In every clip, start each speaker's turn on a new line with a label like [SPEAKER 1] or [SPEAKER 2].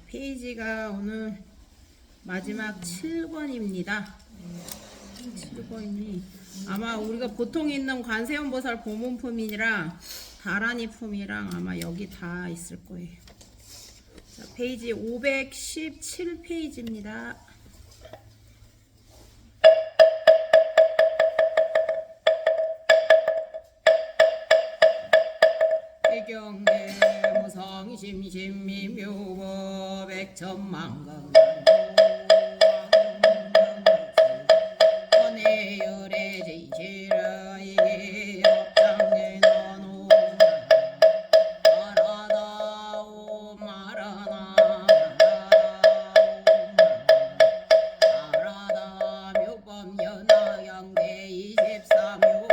[SPEAKER 1] 페이지가 오늘 마지막 7권입니다. 7권이 아마 우리가 보통 있는 관세음보살 보문품이랑 다라니품이랑 아마 여기 다 있을 거예요. 자, 페이지 517페이지입니다. 경계 무성심심미묘법 백천만강 원해열의 진실아 이게 역장제 나노 마라다오 마라나 마라다 묘법 연하양대 23묘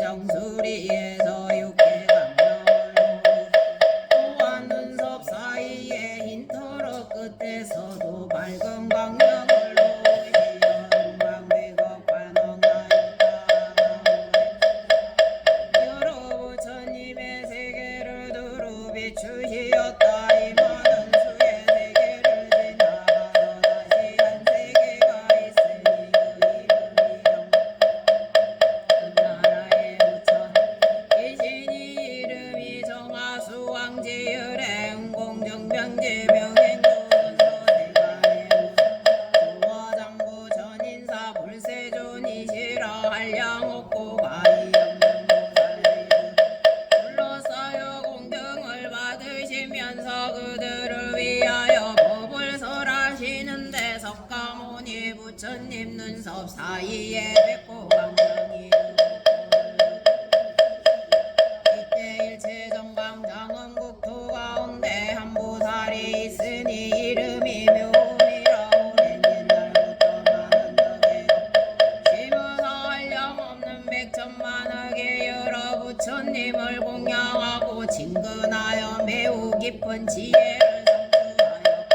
[SPEAKER 1] 정수리에서 육회 강명을 또한 눈썹 사이에 흰 터럭 끝에서도 밝은 광명을 놓으시던 광배각 반응나였다. 여러 부처님의 세계를 두루 비추시었다. 이 많은 수의 세계를 지나가서 다시 한 세계가 있으니 그 이름이 왕지율행 공정병지 명행도선서대간의 조화장구 전인사 불세존이시라 한량없고 가이없는 불러싸여 공경을 받으시면서 그들을 위하여 법을 설하시는데 석가모니 부처님 눈썹 사이에 뵙고 강명이 장엄국토 가운데 한 보살이 있으니 이름이 묘미라 오랜 옛날부터 많은 덕에 심어서 한량없는 백천만억의 여러 부처님을 공양하고 진근하여 매우 깊은 지혜를 성수하여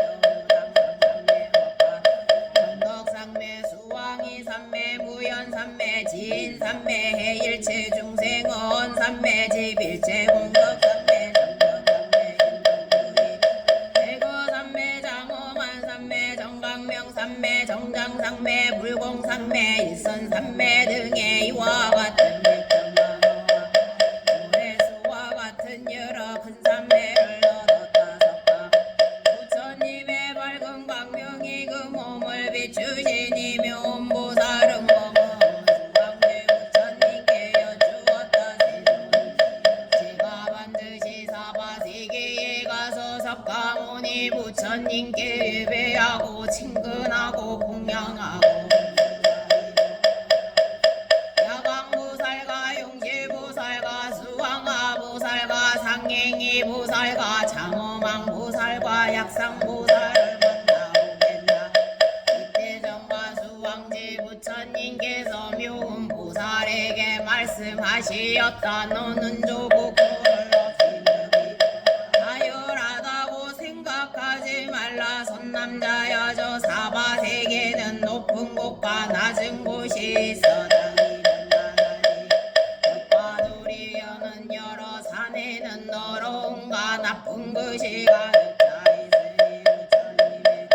[SPEAKER 1] 경덕상매 수왕이 삼매 무연삼매 지인삼매 해일체 중생언 삼매 집일체 공덕 삼매 정장삼매 불공삼매 일선삼매 등의 이와 같은 백천만호와 조회수와 같은 여러 큰 삼매를 얻었다. 석가 부처님의 밝은 광명이 그 몸을 비추시니 묘음보살은 수광대 부처님께 여쭈었다. 제가 반드시 사바세계에 가서 석가모니 부처님께 예배하고 친근하고 공양하고 야광보살과 용실보살과 수왕아보살과 상행이보살과 장엄왕보살과 약상보살을 만나오겠나. 이때 정가 수왕지 부처님께서 묘음보살에게 말씀하시었다. 너는 조국도를 생각하지 말라. 선남자여 저 사바세계는 높은 곳과 낮은 곳이 있어. 벽과두리여는 여러 산에는 더러움과 나쁜 것이 가득 차 있으니 부처님의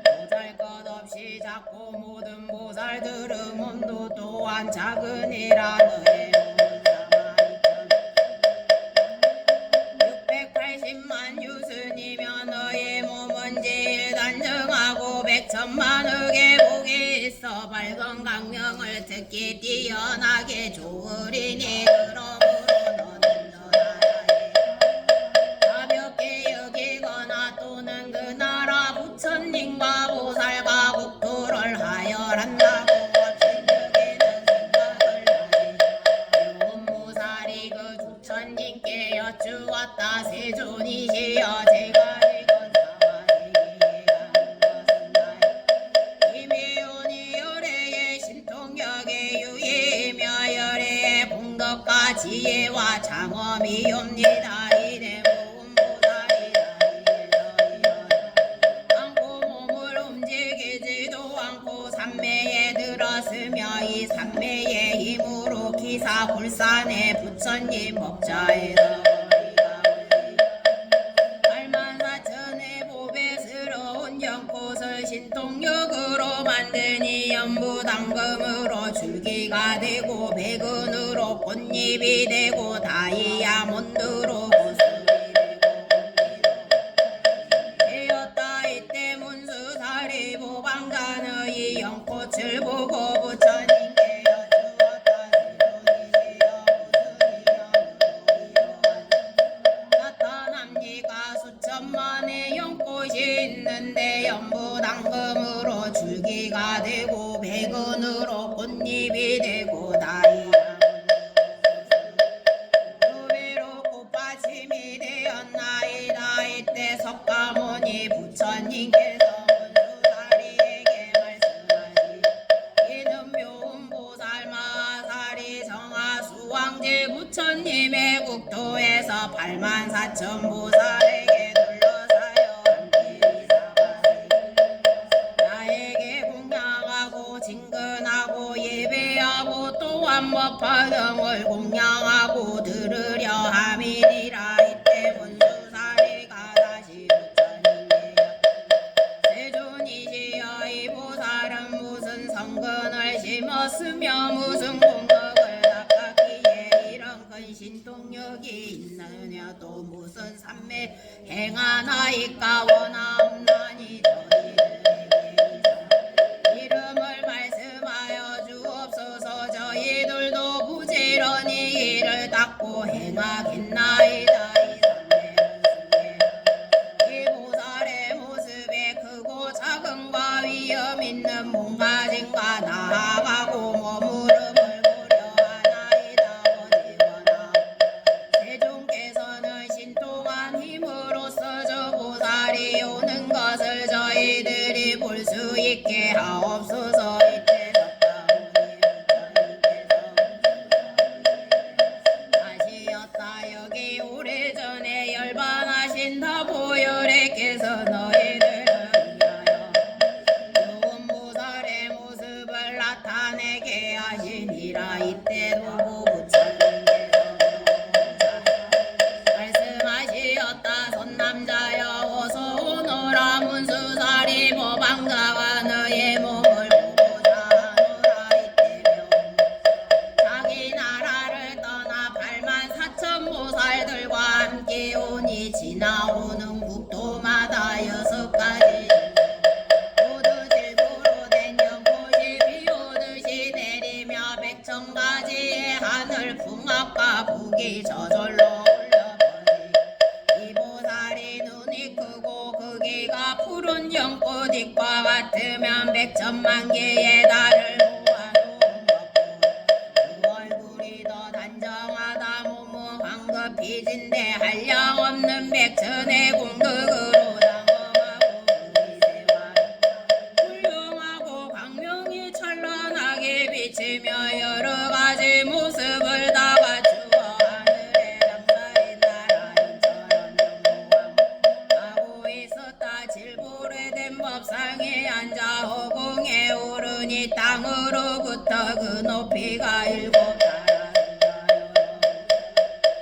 [SPEAKER 1] 보잘것없이 작고 모든 보살들의 몸도 또한 작으니라. 너의 680만 유순이며 너의 몸은 제일 단정하고 백천만억의 복이 있어 밝은 강명을 듣기 뛰어나게 좋으리니 그러므로 너는 너나라에 가볍게 여기거나 또는 그 나라 부처님과 보살과 국토를 하열한다고 업신여기는 생각을 하니 묘음보살이 그 부처님께 여쭈었다. 세존이시여 제가 이건 사바세계에 가는 것은 나의 이미온이 열애의 신통력의 유의며 열애의 공덕과 지혜와 장엄이옵니다. 이래 묘음보살이라 않고 몸을 움직이지도 않고 삼매에 들었으며 이 삼매의 힘으로 기사 굴사 굴산에 부처님 법자에서 팔만사천의 보배스러운 연꽃을 신통력으로 만드니 연부당금으로 줄기가 되고 백은으로 꽃잎이 되고 다이아몬드로 보습이 되었다. 이때 문수사리 보방관의 연꽃을 보고 부처님께 여쭈었다. 나타납니까? 수천만의 연꽃이 있는데 연부당금으로 줄기가 되고 백은으로 꽃잎이 되고 다이아몬드로 꽃받침이 되었나이다. 이때 석가모니 부처님께서 문수사리에게 말씀하시 이는 묘음보살 마하사리 정하수왕제 부처님의 국토에서 84,000보살에게 둘러싸여 함께 나에게 공양하고 진근하고 예배하고 또한 법화경을 공양하고 들으려 함이니라. 이때 문수사리가 다시 부처님께 세존이시여 이 보살은 무슨 성근을 심었으며 무슨 공덕을 닦았기에 이런 큰 신통력이 있느냐 또 무슨 삼매 행하나이까 원하옵나니 저희들에게 이름을 말씀하여 주옵소서. 저희들도 부지런히 이를 닦고 행하겠나이다. 이 보살의 모습에 크고 작은과 위험 있는 몸가짐과 나아가고 머무름을 고려하나이다. 어지거나 세종께서는 신통한 힘으로써 저 보살이 오는 것을 저희들이 볼 수 있게 하옵소서. 이때 다시었다. 여기 오래전에 열반하신 다보열애께서 너희들을 위하여 요음보살의 모습을 나타내게 하시니라. 이때 도고 부처님께서 말씀하시었다. 선남자여 어서 오너라. 문수사리 법왕자가 너의 몸을 보고자 하노라. 이때며 자기 나라를 떠나 84,000보살들과 함께 오니 지나오는 국토마다 6가지 모두 질보로 된 연꽃이 비오듯이 내리며 100,000가지의 하늘 풍악과 북이 저절로 올려버리 이 보살이 눈이 크고 크기가 푸른 연꽃잎과 같으면 100,000만 개의 달을 모아놓은 것뿐 그 얼굴이 더 단정하다. 몸은 황급히 진대 한량없는 100,000의 공덕으로 장엄하고 무기세와 훌륭하고 광명이 찬란하게 비치며 여러가지 모습을 다 갖추어 하늘에 남사인 나라인처럼 영무하고 있었다. 질보레 된 법상에 앉아 허공에 오르니 땅으로부터 그 높이가 7 달았다.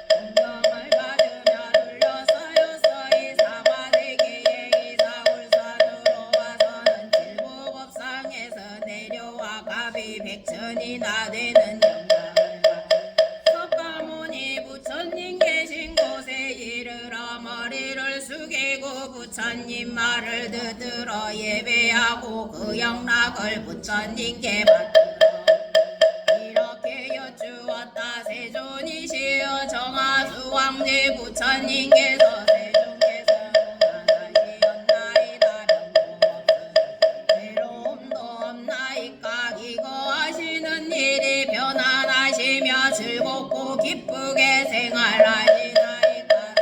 [SPEAKER 1] 공경을 받으며 둘러싸였어. 이 사바세계의 이사울산으로 와서는 질보법상에서 내려와 갑이 100,000이나 되는 영광을 받 석가모니 부처님 계신 곳에 이르러 머리를 숙이고 부처님 말을 듣들어 예배하고 그 영락을 부처님께 받들어 이렇게 여쭈었다. 세존이시여 정하수왕제 부처님께서 세존께서는 하나시었나이다. 병도 없으 괴로움도 없나이까. 기거하시는 일이 편안하시며 즐겁고 기쁘게 생활하시나이까.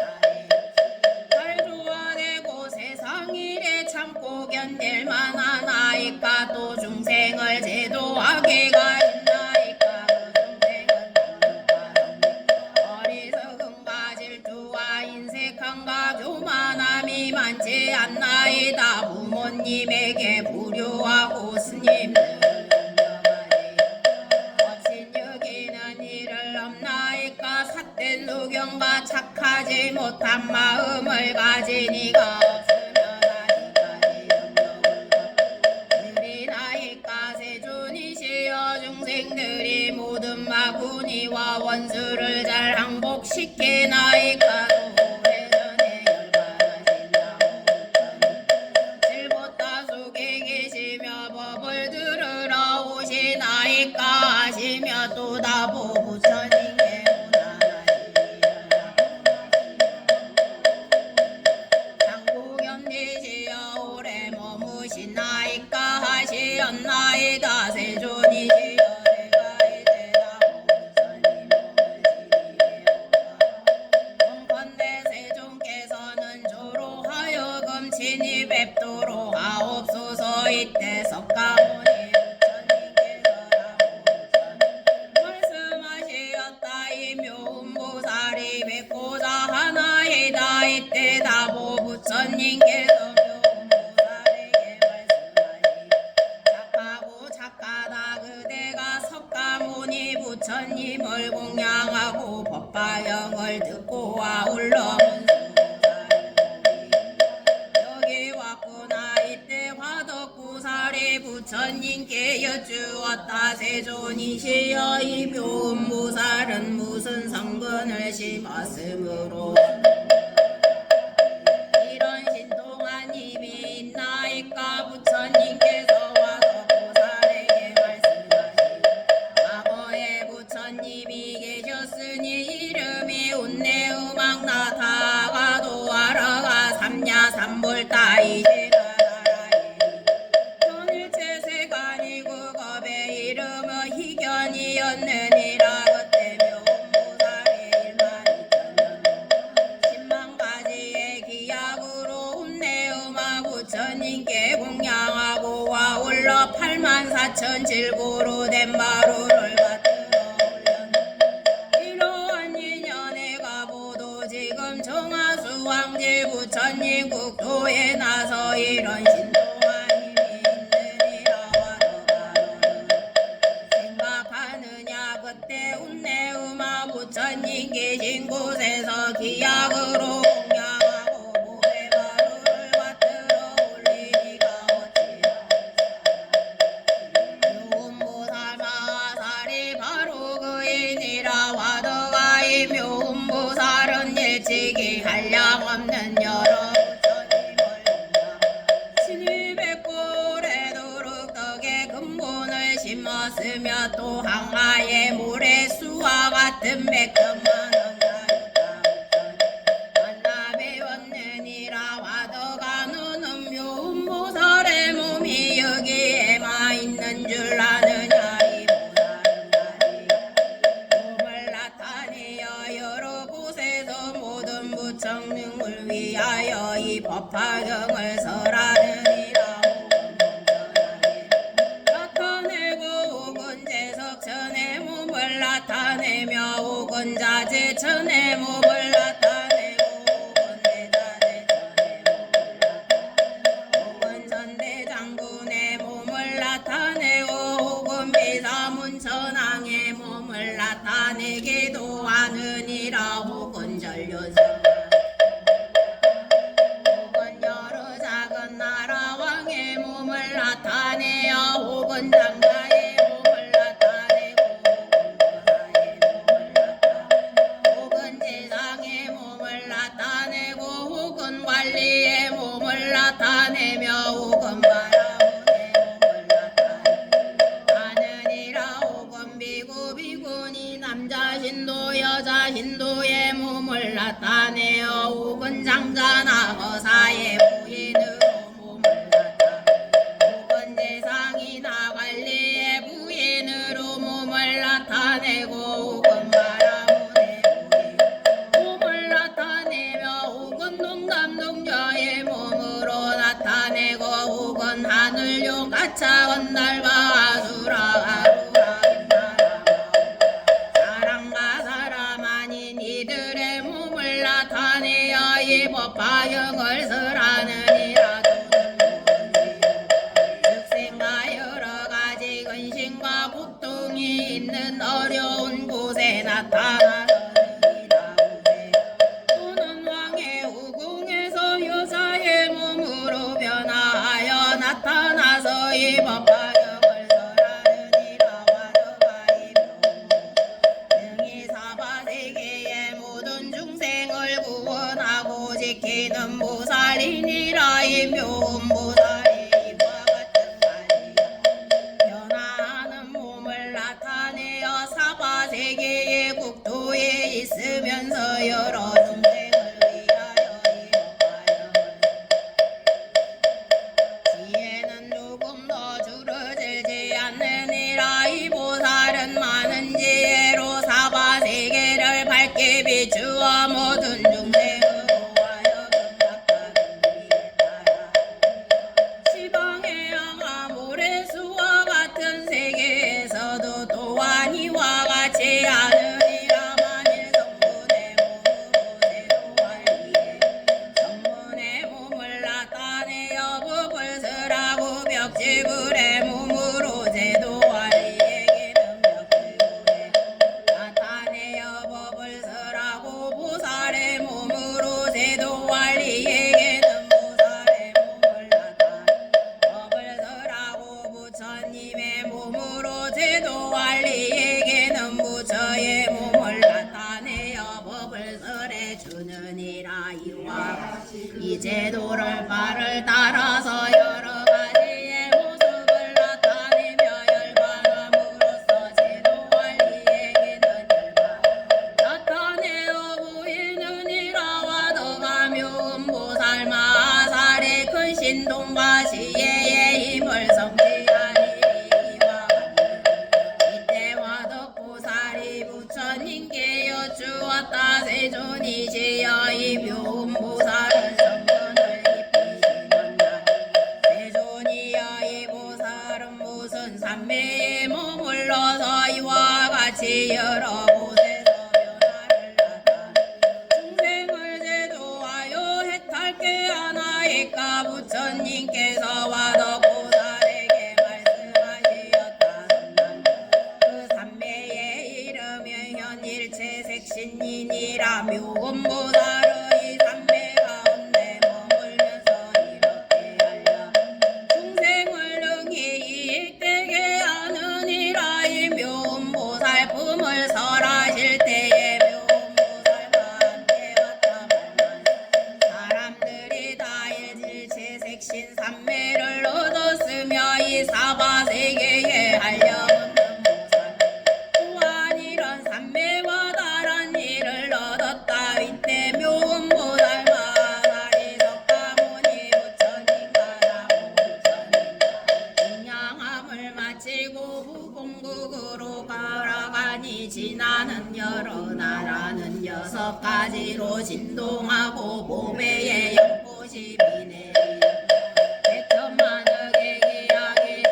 [SPEAKER 1] 잘 좋아되고 세상 일에 참고 견딜 만하나이까. 또 중생을 제도하기가 있나이까. 그 중생은 어리석음과 질투와 인색한 원수를 잘 항복시키나이까 도회전에 열반하신다 질보따속에 계시며 법을 들으러 오시나이까 하시며 또 다보 부처님께 장국연지시여 오래 머무시나이까 하시었나이다 세존이시여 내가 이제 다보 부처님 몸을 지리에오다 원컨대 세존께서는 조로 하여금 친히 뵙도록 하옵소서 이때 석가모니 말씀하시었다 이 묘음보살이 뵙고자 하나이다 이때 다보 부처님께서 묘음보살에게 말씀하시 착하고 착하다 그대가 석가모니 부처님을 공양하고 법화경을 듣고 아울러 여기 왔구나 이때 화덕구살이 부처님께 여쭈었다 세존이시여 이 묘음보살은 무슨 성근을 심었으므로 이런 신통한 힘이 있나이까 부처님께서 화덕구살에게 말씀하시 과거에 부처님이 계셨으니 이름이 운내음악나다가도 하러가 삼야삼불따이시라 천일체세간이 그겁의 이름은 희견이었느니라 그때 묘음보살이 1만 2천년 10만 가지의 기약으로 운내음악 부처님께 공양하고 아울러 8만 4천 질고로 된 마루를 받들어 올렸는데 이러한 인연의 가보도 지금 정화수 왕질 부처님 국도에 나서 이런 신통한 힘이 있느니라 화덕가로는 생각하느냐 그때 운내음악 부처님 계신 곳에서 기약으로 공양하고 몸에 마루를 받들어 올리니가 어찌하오 묘음보살 마하살이 바로 그이니라 화덕가의 묘음보살은 일찍이 한량없는 여러 부처님을 신이 뵙고 오래도록 덕의 근본을 심었으며 또 항아의 모래수와 같은 백천만원 자유다 만나 배웠느니라 화덕가는 묘음보살의 몸이 여기에만 있는 줄 아느냐 이 보살은 다시 몸을 나타내어 여러 곳에서 모든 부처님을 위하여 이 법화경을 설하느니라 나타내고 혹은 제석천의 몸을 나타내며 혹은 자제천의 몸을 나타내고 혹은 대자제천의 몸을 나타내고 혹은 전대장군의 몸을 나타내고 혹은 비사문천왕의 몸을 나타내기도 하느니라 혹은 전료성 혹은 여러 작은 나라 왕의 몸을 나타내어 혹은 장자의 몸을 나타내고 혹은 제상의 몸을 나타내고 혹은 관리의 몸을 나타내며 혹은 바라문의 몸을 나타내느니라 혹은 비구 비구니 남자 신도 여자 신도의 몸을 나타내어 혹은 장자나 거사의 부인으로 몸을 나타내고 혹은 대상이나 관리의 부인으로 몸을 나타내고 혹은 바라문의 부인 몸을 나타내며 혹은 동남동자의 몸으로 나타내고 혹은 하늘용 가차 건달과 아수라 아루라 사람과 사람 아닌 이들의 몸을 나타내어 이 법화경을 설하느니라 즉생과 여러가지 근심과 고통이 있는 어려운 곳에 나타나느니라 또는 왕의 후궁에서 여자의 몸으로 변화하여 나타나서 이 법화경을 설하느니라 화덕가의 묘 능히 이 주와 모든 중생으로 하여 경작하는 일에 따라 시방의 양아 모래수와 같은 세계에서도 또한 이와 같이 하느니라. 만일 성문의 몸으로 제도하리에 성문의 몸을 나타내어 법을 설하고 벽지불의 몸으로 제도하리에게는 벽지불에 나타내어 법을 설하고 보살의 몸으로 제도하리에게는 보살의 몸을 나타내 법을 설하고 부처님의 몸으로 제도하리에게는 부처의 몸을 나타내어 법을 설해 주느니라. 이와 이 제도를 발을 따라서 여러 가지의 모습을 나타내며 열반함으로써 제도하리에게는 열반 나타내어 보이느니라와 더가 묘음보살 마하살의 큰 신동과 지혜의 힘을 성취하리니 이와 같이 이때와 덕보살이 부처님께 여쭈었다. 세존이시여 이 묘음보살은 성전을 깊이 심었나. 세존이여 이 보살은 무슨 삼매에 머물러서 이와 같이 여러 곳에서 변화를 나타내 중생을 제도하여 해탈케 하나이까. 부처님께서와 덕보살에게 말씀하시었다. 그 삼매의 이름은 현일체 색신이니라. 묘음보살의 이 삼매 가운데 머물면서 이렇게 하여 중생을 능히 이익되게 하느니라. 이 묘음보살 품을 설하실 때에 묘음보살과 함께 왔다 말만 사람들이 다 일체색신 삼매를 얻었으며 이 사바세계에 한량없는 보살 또한 이런 삼매와 다른 일을 얻었다. 이때 묘음보살 마하살이 석가모니 부처님과 나무 부처님 인양함을 마치고 후공국으로 걸어가니 지나는 여러 나라는 6가지로 진동하고 보배의 연꽃이 비내리 백천만억의 기약이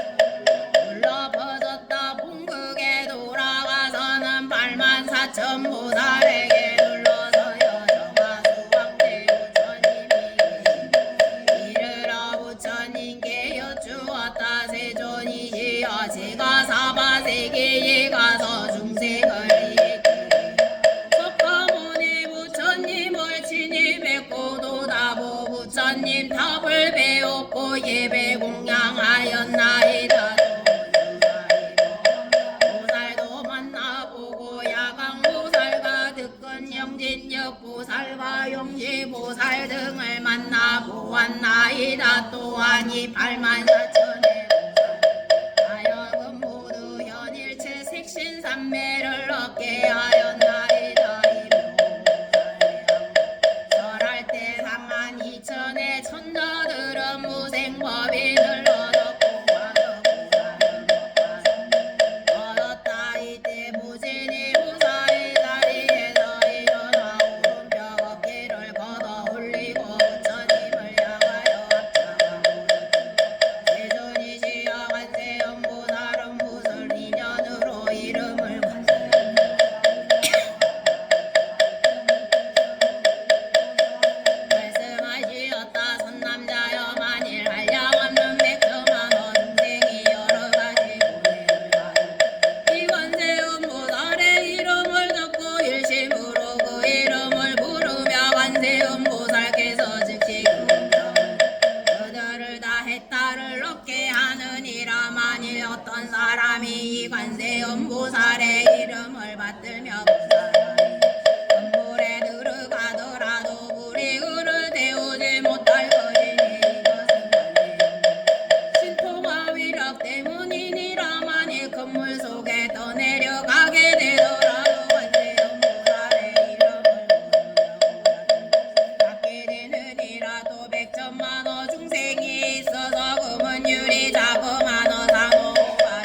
[SPEAKER 1] 불러 퍼졌다. 본극에 돌아가서는 84,000 보살에게 눌러서여 정화수왕대 부처님이 이르러 부처님께 여쭈었다. 세존이시여 제가 사바세계에 가서 중생을 이익하게 석가모니 부처님을 친히 뵙고 도다보 부처님 답을 배웠고 예배 공양하였나이다. 보살도 만나보고 야광보살과 득근 영진역보살과 용지보살 등을 만나보았나이다. 또한 이 84,000의 보살 하여금 모두 현일체 색신삼매를 얻게 하였나이다. 이 묘보살의 절할 때 32,000의 천자들은 무생법인을 얻었고 와덕보살은 얻었다. 이때 무진이 보살의 자리에서 일어나 오른벽 어깨를 걷어 올리고 부처님을 향하여 합장하고 세존이시여 관세음보살은 무슨 인연으로 이름을 말씀하시었다. 선남자여 만일 한량없는 백천만원 중생이 여러 가지 고뇌를 하여 이 관세음보살의 이름을 듣고 일심으로 그 이름을 부르며 관세음보살께서 즉시 그들을 다 해탈을 얻게 하느니라. 만일 어떤 사람이 이 관세음보살의 이름을 받들며 그 사람이 선물에 들어가더라도 불이 그를 태우지 못할 것이니 이것은 관세음보살 신통과 위력 때문이니라. 만일 건물 속에 떠내려가게 되더라도 관세음보살의 이름을 부르며 갖게 되느니라. 또 100천만호 중생이 있어서 금은 유리 자금만호 상호가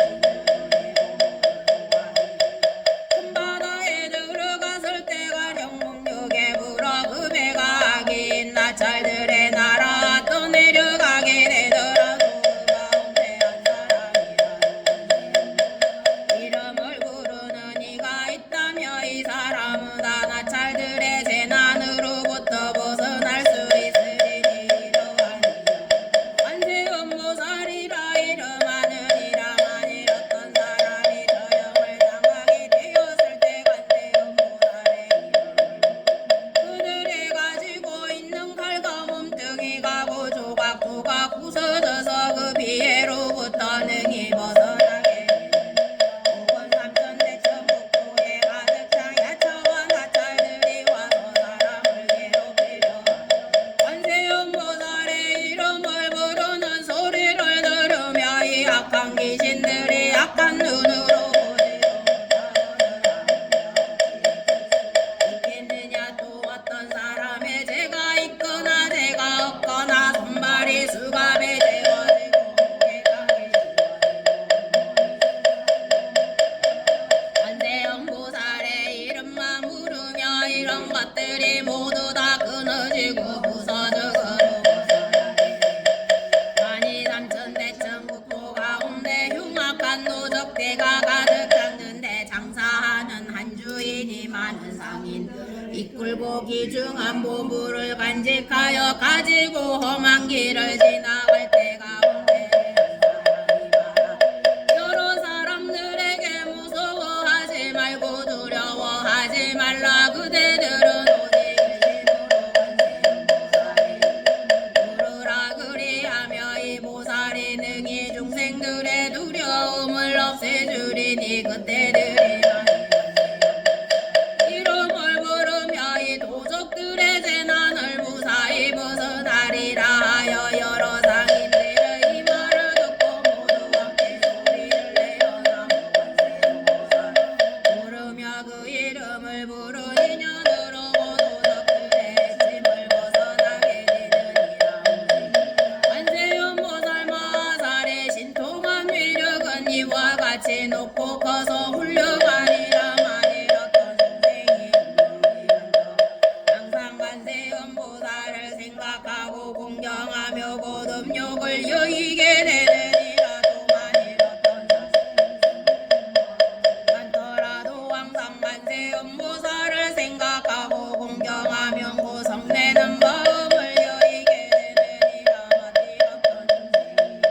[SPEAKER 1] 큰 바다에 들 산 노적대가 가득 찼는데 장사하는 한 주인이 많은 상인 이끌고 귀중한 보물을 간직하여 가지고 험한 길을 지나갈 때가 온대. 여러 사람들에게 무서워하지 말고 두려워하지 말라. 그대들은 오직 물으라 그리하며 이 보살이 능히 중생들의 두려움을 없애주리니 그때들이 이름을 부르며 이 도적들의 재난을 무사히 벗어나리라 하여 여러 상인들의 이 말을 듣고 모두 함께 소리를 내어 나무관세음보살 부르며 그 이름을 부르니 년으로 도적들의 핵심을 벗어나게 되느니라. 관세음보살 마살의 신통한 위력은 이와 같이 높고 커서 훌륭하니라. 만일어떤 중생이 항상 관세음보살을 생각하고 공경하며 고듭욕을 여기게 되느니라. 또 만일어떤 많더라도 항상 관세음보살을 생각하고 공경하며 고성내는 마음을 여기게 되느니라. 만일어떤 중생이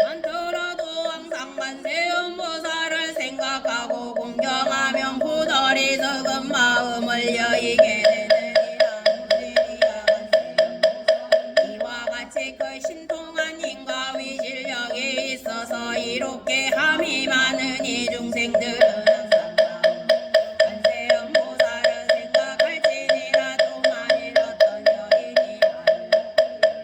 [SPEAKER 1] 많더라도 항상 관세음보살을 생각하고 공경하며 고덜이 적은 마음을 여기게 되느니라. 무지리야 관세음보살 이와 같이 그 신통한 힘과 위실력이 있어서 이롭게 함이 많은 이 중생들은 항상 관세음보살을 생각할지니라. 또 만일 어떤 여인이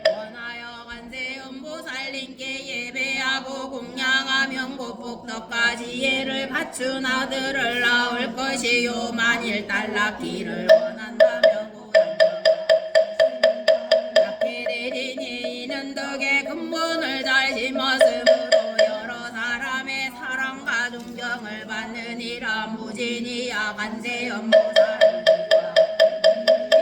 [SPEAKER 1] 원하여 관세음보살님께 예배하고 공양하면 곧 복덕까지 예를 갖춘 아들을 낳을 것이요. 만일 딸 낳기를 원한다면 낳게 되리니 이는 덕의 근본을 잘 심었으므로 여러 사람의 사랑과 존경을 받느니라. 무진이야 관세음보살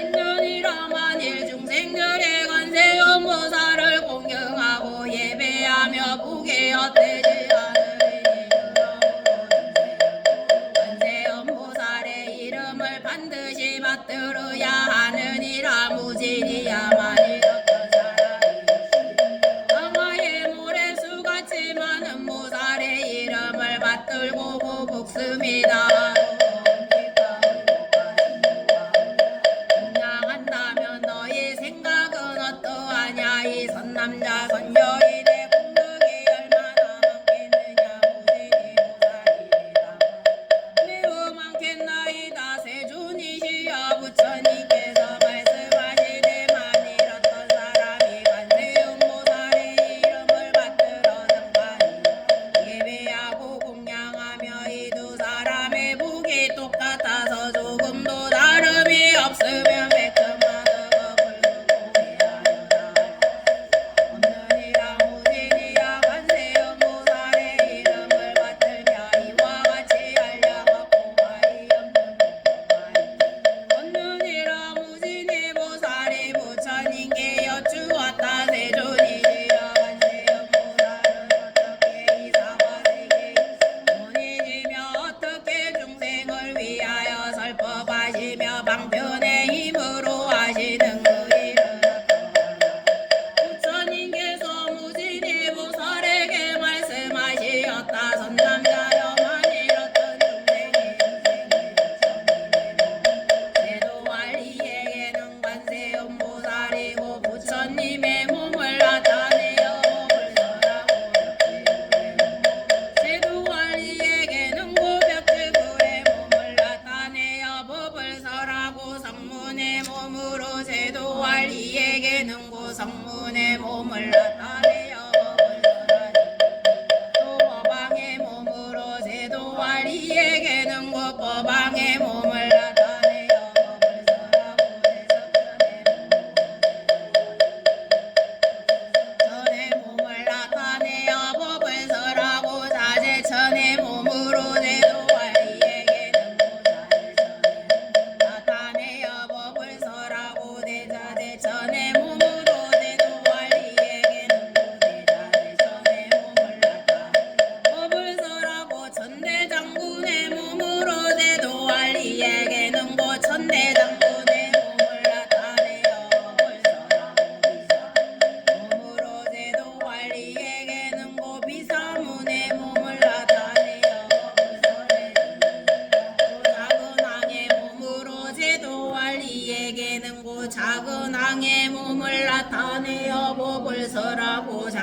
[SPEAKER 1] 있느니라. 만일 중생들의 관세음보살을 공경하고 예배하며 보게 헛되지 않으리니 관세음보살의 이름을 반드시 받들어야 하느니라. 무진이야 만일 어떤 사람이 강화의 모래수같이 많은 보살의 이름을 받들고 복습니다. 공양한다면 너희 생각은 어떠하냐. 이 선남자 선여인의 공덕이 얼마나 많겠느냐. 무진이 보살이라 매우 많겠나이다. 세존이시여 부처님께서 말씀하시되 만일 어떤 사람이 관세음보살의 이름을 받들어 등가히 예배하고 공양하며 이 두 사람의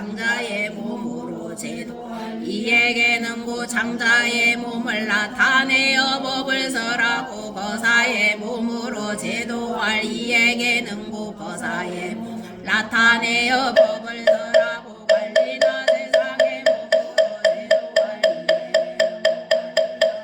[SPEAKER 1] 장자의 몸으로 제도 이에게는 고 장자의 몸을 나타내어 법을 설하고 거사의 몸으로 제도할 이에게는 고 거사의 나타내어 법을 설하고 관리나 세상의 몸으로 제도할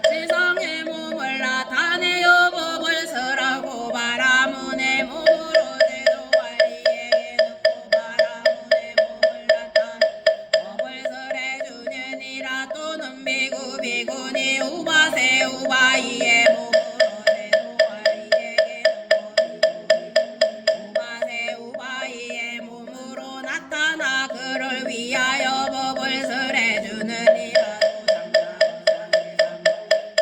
[SPEAKER 1] 세상의 몸을 나타내어 법을 설하고 바라문의 몸으로 제도할 이에게는 고 바라문의 몸을 나타내 법을 설해주느니라. 또는 비구 비구니 우바세 우바이의 몸으로 제도할 이에게는 고 우바세 우바이의 몸으로 나타나 그를 위하여 법을 설해주느니라.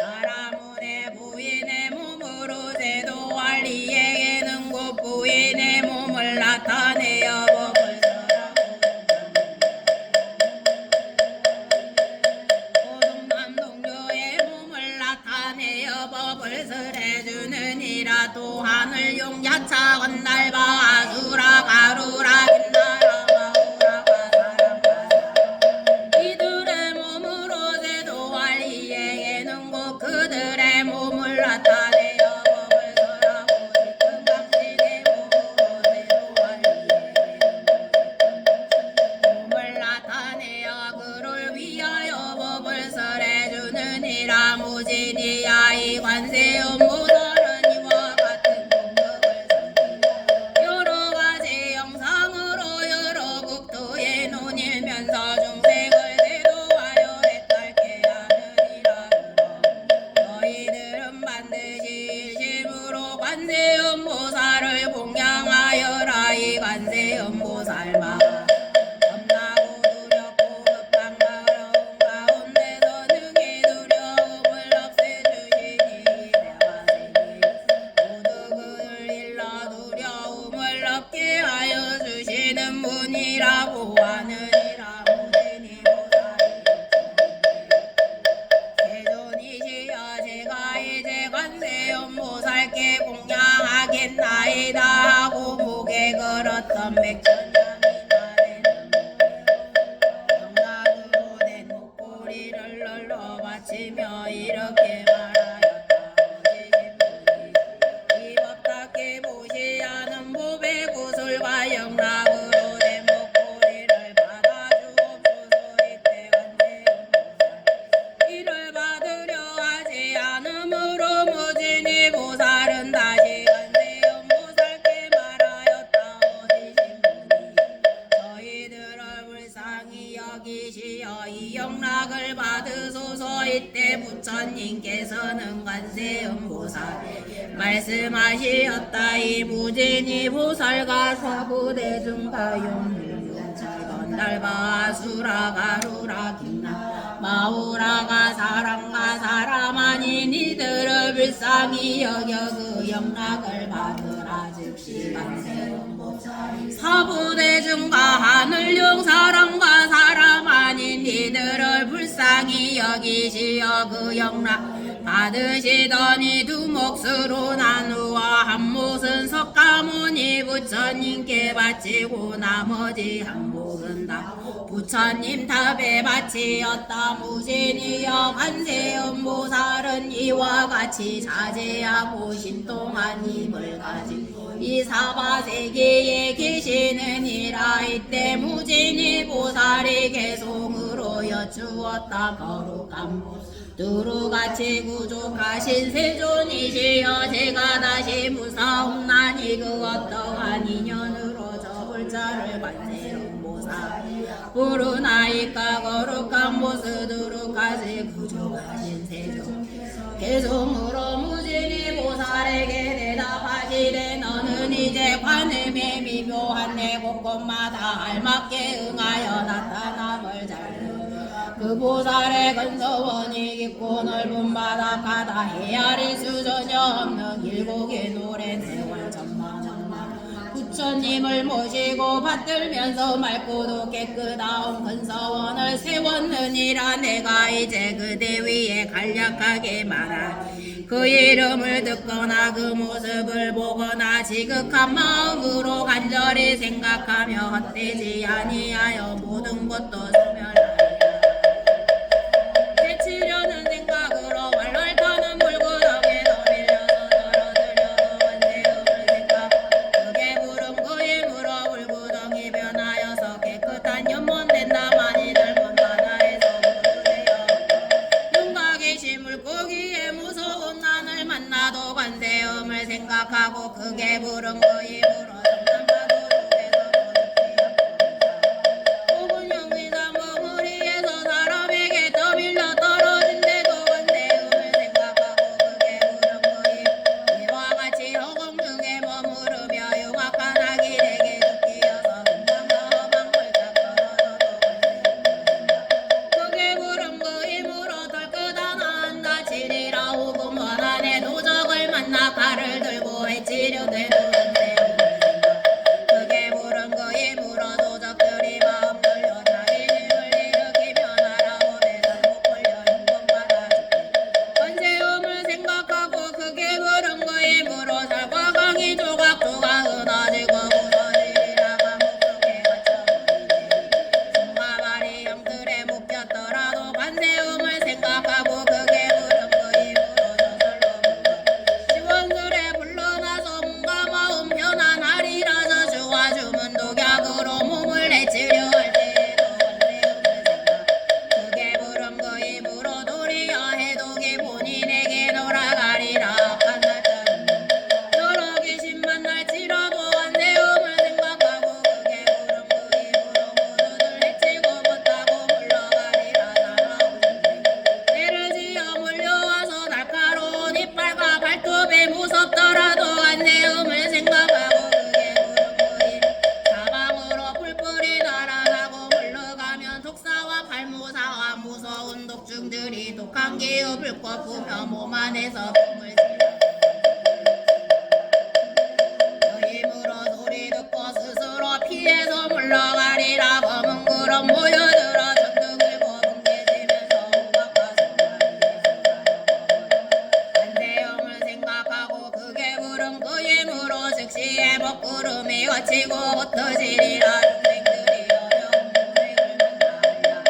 [SPEAKER 1] 바라문의 부인의 몸으로 제도할 이에게는 곧 부인의 몸을 나타내어 법을 설하고 고동남 동료의 몸을 나타내어 법을 설해주느니라. 또 하늘 용야차 건달바 아수라 가루라 김나라 마우라가 사람과 이들의 몸으로 제도할 이에게는 곧 그들의 몸을 나타내어 법을 설하고 지금각신의 몸으로 제도할 이에게는 몸을 나타내어 그를 위하여 법을 설해주느니라. 무진이야 이 관세음 모사는 이와 같은 공덕을 섬기고 여러 가지 영상으로 여러 국토에 논일면서 중생을 제도하여 해탈케 하느니라. 그럼 너희들은 반드시 일심으로 관세음보살을 공양하여라. 이 관세음보살마 겁나고 두렵고 급한 가려운 가운데서 능히 두려움을 없애주시니 대화생이 모두 그를 일러 두려움을 없게 하여 주시는 분이라고 하느니라. 무진이 보살이 세존이시여 제가 이제 관세음보살께 공양하겠나이다 하고 목에 걸었던 백천냥이나 되는 영락으로 된 목걸이를 널러 바치며 이렇게 말하였다. 이 법답게 보시야는 보배 구슬과 영락으로 된 목걸이를 받아주옵소서. 이때 관세음보살 이를 받으려 하지 않으므로 무진이 보살은 다시 관세음보살께 말하였다. 어디신 분이 저희들을 불쌍히 여기시어 이 영락을 받으소서. 이때 부처님께서는 관세음보살에게 말씀하시었다. 이 무진이 보살과 사부대중과 용륜용찰 건달바 아수라 가루라 김나 마우라가 사람과 사람 아닌 이들을 불쌍히 여겨 그 영락을 받으라. 즉시 관세음보살이 사부대중과 하늘용 사람과 사람 아닌 이들을 불쌍히 여기시어 그 영락 받으시더니 두 몫으로 나누어 한 몫은 석가모니 부처님께 바치고 나머지 한 몫은 다 부처님 탑에 바치었다. 무진이여 관세음보살은 이와 같이 자제하고 신통한 힘을 가지고 이 사바세계에 계시느니라. 이때 무진이 보살이 개송으로 여쭈었다. 거룩한 두루같이 구족하신 세존이시여 제가 다시 무사옵나니 그 어떠한 인연으로 저 불자를 관세음보살 부르나이까. 거룩한 보스두루까지 구족하신 세존 개송으로 무진이 보살에게 대답하시되 너는 이제 관음의 미묘한 내 곳곳마다 알맞게 응하여 나타남을 잘 그 보살의 근서원이 깊고 넓은 바닷가다 헤아릴 수 전혀 없는 길고긴 오랜 세월 전망 부처님을 모시고 받들면서 맑고도 깨끗하온 근서원을 세웠느니라. 내가 이제 그대 위에 간략하게 말할 그 이름을 듣거나 그 모습을 보거나 지극한 마음으로 간절히 생각하며 헛되지 아니하여 모든 것도 소멸하리라. 해치려는 생각으로 활활 타는 물구덩이에 밀려서 떨어뜨려도 관세음을 생각 그게 부른 그 힘으로 물구덩이 변하여서 깨끗한 연못된 나만이 넓은 바다에서 모두되어 눈과 계신 물고기의 무서운 난을 만나도 관세음을 생각하고 그게 부른 그 힘으로 성남바도 속에서 모두 영이다 머무리에서 사람에게 떠밀려 떨어진데도 관세음을 생각하고 그게 부른 그 힘 이와 같이 허공 중에 머무르며 흉악한 악인에게 죽기어서 음란과 험한 골짜 떨어져도 관세음을 그게 부른 그 힘으로 덜끝 하나 다치리라. 혹은 원한의 도적을 만나 칼을 들고 해치려대도 관세음을 생각 그게 부른 그 힘으로 도적들이 마음 돌려 자기 힘을 일으키며 나라 법에서 못 걸려 형벌받아 죽게 관세음을 생각하고 그게 부른 그 힘으로 살과 강이 조각조각 끊어지고 부서지리라. 감옥 속에 갇혀버리니 손과 발이 형틀에 묶였더라도 관세음을 생각하고 그게 부른 그 힘으로 저절로 묶어 시원스레 불러나서 몸과 마음 편안하리라. 저주와 주문 독약으로 몸을 해치려 할 때에도 관세음을 생각 그게 부른 그 힘으로 도리어 해독이 본인에게 돌아가리라. 악한 날짜는 여러 귀신 만날지라도 관세음을 생각하고 그게 부른 그 힘으로 모두들 해치고 못하고 물러가리라. 날아오신 죄를 지어 몰려와서 날카로운 이빨과 발톱에 무섭더라도 관세음을 생각하고 그게 부른 그 힘 사방으로 뿔뿔이 날아가고 물러가면 독사와 발모사와 무서운 독중들이 독한 기후 불꽃 부며 몸 안에서 몸을 지라. 그 힘으로 소리 듣고 스스로 피해서 물러가리라. 검은 구름 모여들어 전등을 거북해지면서 우박과 소나기에 쏟아져 관세음을 생각하고 그게 부른 그 힘으로 즉시에 먹구름이 거치고 흩어지리라. 중생들이 어려운 고생을 만나리라.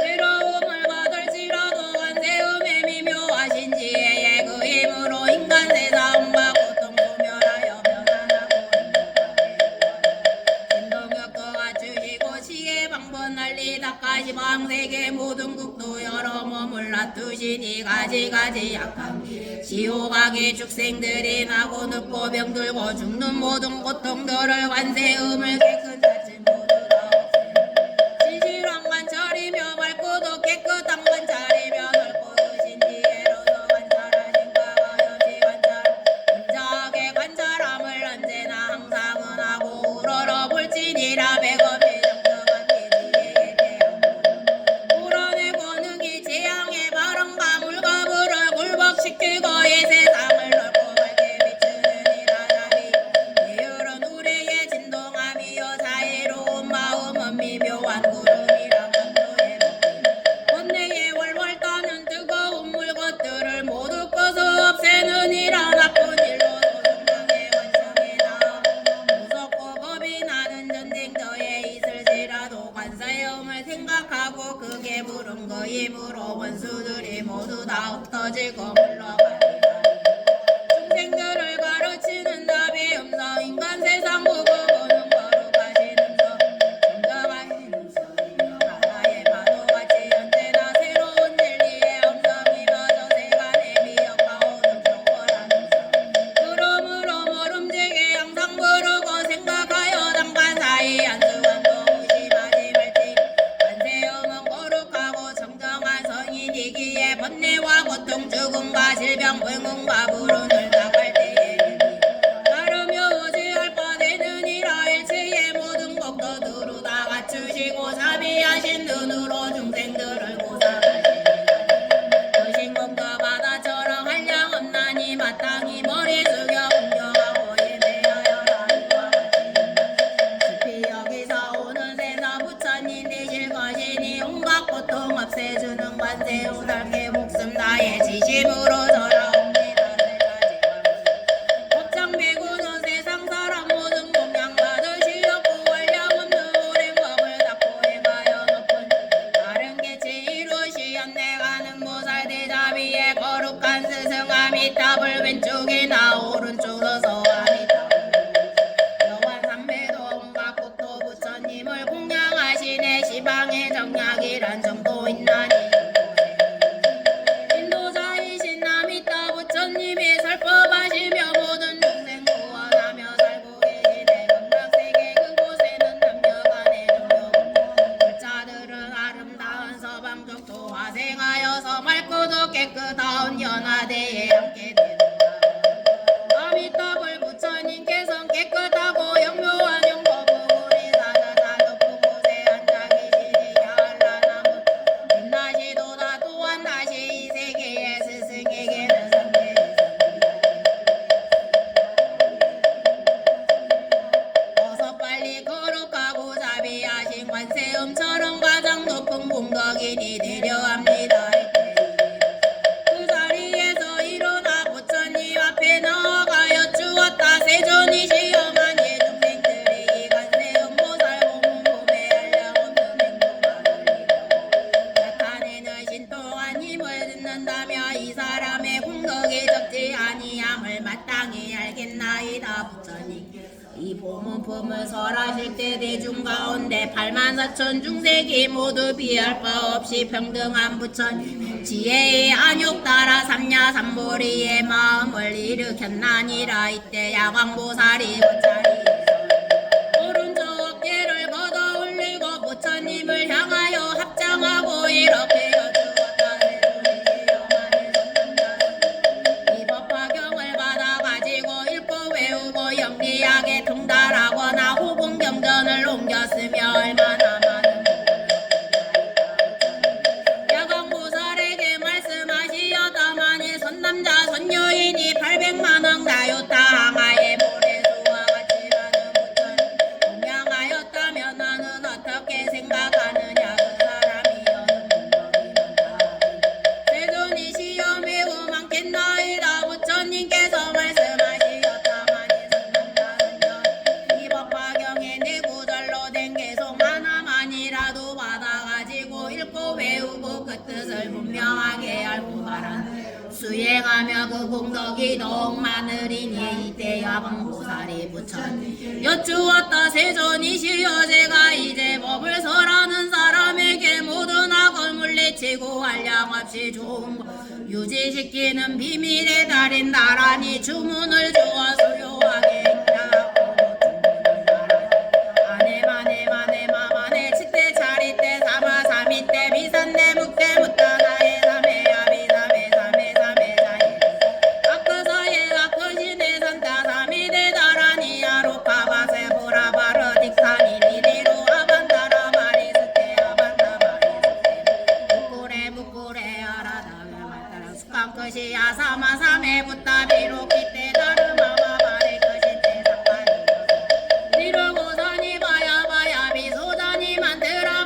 [SPEAKER 1] 괴로움을 받을지라도 관세음의 미묘하신 지혜에 그 힘으로 인간 세상과 고통 소멸하여 편안하고 행복하게 진동력도 갖추시고 시계 방번 난리 닦아시 방세계 모든 국도 여러 몸을 놔두시니 가지가지 약한 지옥악의 축생들이 나고 늙고 병들고 죽는 모든 고통들을 관세음을 깨끗하지 모두 다 없애니 진실한 관찰이며 맑고도 깨끗한 관찰이며 넓고 크신 지혜로서 관찰하신 바가 역시 관찰 인자하게 관찰함을 언제나 항상은 하고 우러러 볼지니라. 백업이 정정한 지혜에 대한 우러내고 능히 재앙의 바람과 물과 불을 굴복시키고 이 세상을 넓고 밝게 비추느니라. 자비 이율은 우리의 진동함이요 자애로운 마음은 미묘한 구름이라. 강도의 번뇌에 월월 떠는 뜨거운 물 것들을 모두 꺼서 없애느니라. 나쁜 일로 소중하게 관청에 나 무섭고 겁이 나는 전쟁터에 있을지라도 관세음을 생각하고 그게 부른 그 힘으로 원수들이 모두 다 흩어지고 물러가리라. 중생들을 가르치는 답의 음성 인간 세상 보고 보는 거룩하신 음성 정정하신 음성이며 바다의 파도같이 언제나 새로운 진리의 음성이며 저 세간의 미역하오는 경건한 음성 그러므로 모름지게 항상 부르고 생각하여 당간 사이 안수관도 무심하지 말지. 관세음은 거룩하고 정정한 성인이기에 번뇌와 고통 죽음과 질병 불문과 불운을 당할 때에 따르며 의지할 바 되느니라. 일체의 모든 법도들로 다 갖추시고 자비하신 눈으로 중생들을 고사하시리라. 크신 공과 바다처럼 한량없나니 마땅히 머리 숙여 공경하고 예배하여 하늘과 같이 깊이 여기서 오는 세상 부처님 되실 것이니 온갖 고통 없애주는 관세음 넓게 목숨 다해 지심으로 절하옵니다. 연내가는 보살 대자비에 거룩한 스승 아미타불 왼쪽이나 오른쪽 서서 아미타불 여관 삼매도 온갖 국토 부처님을 공양하시네 시방의 정약이란 정도 있나니 인도자이신 아미타 부처님이 설법하시며 모든 중생 구원하며 살고 계시네 극락세계 그곳에는 남녀간의 중요 불자들은 아름다운 서방적도 화생하여서 맑고도 깨끗한 연화대에 함께 되는가 아미타불 부처님께서는 깨끗하고 영묘한 영법으로 사자자 높은 곳에 앉아 계시니 야알라나무 빛나시도다 또한 다시 이 세계의 스승에게는 어서 빨리 거룩하고 자비하신 관세음처럼 가장 높은 공덕인이 되려 합니다. 그 자리에서 일어나 부처님 앞에 나아가 여쭈었다. 세존이시여 만예 중생들이 이 관세음보살 고문봄에 한량없는 행동만을 이루고 나타내는 신통한 힘을 듣는다며 이 사람의 공덕이 적지 아니함을 마땅히 알겠나이다. 부처님 이 보문품을 설하실 때 대중 가운데 84,000 중생이 모두 비할 바 없이 평등한 부처님 지혜의 안욕 따라 삼야삼보리의 마음을 일으켰나니라. 이때 야광보살이 고자리에서 오른쪽 어깨를 걷어 올리고 부처님을 향하여 합장하고 이렇게 여쭈었다. 이 법화경을 받아가지고 읽고 외우고 영리하게 통달하거나 혹은 경전을 옮겼으며 얼마나 많은 야광보살에게 말씀하시었다마니 선남자 선여인이 800만억 나요타 항아의 모래수와 같이 가는 부처님 공양하였다면 너는 어떻게 생각하느냐. 그 사람이여 능력이 많다. 세존이시여 매우 많겠나이다. 부처님께서 말씀하시었다마니 선남자 선여인 이 법화경에 네 구절로 된 계속 하나만이라도 받아가지고 읽고 외우고 그 뜻을 분명하게 알고 가라. 수행하며 그 공덕이 더욱 많으리니. 이때 야광보살이 부처님 여쭈었다. 세존이시여 제가 이제 법을 설하는 사람에게 모든 악을 물리치고 한량없이 좋은 것 유지시키는 비밀에 달인 나란히 주문을 주어 수요하게 있다고. 아네마네 칠대 차리대 사마삼이대 미산대 묵대 묵다나에 삼해 아비 삼해 삼해 삼해 자예 아크사예 아크시네 산타 삼이대 다라니 아로카바세 보라바르 딕사니 니리로 아반다라 마리스테 아반다 마리스테 묵구레 아라다메 말따라 숙강크시 아사마 삼해 붓다비로 기대 다르마마 바리 크시테 삭바니 니르고사니 바야바야 비소자니 만드라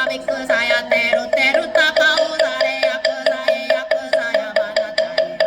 [SPEAKER 1] 비크사야 때루 타카오사레 야크사에 야크사야 바나타에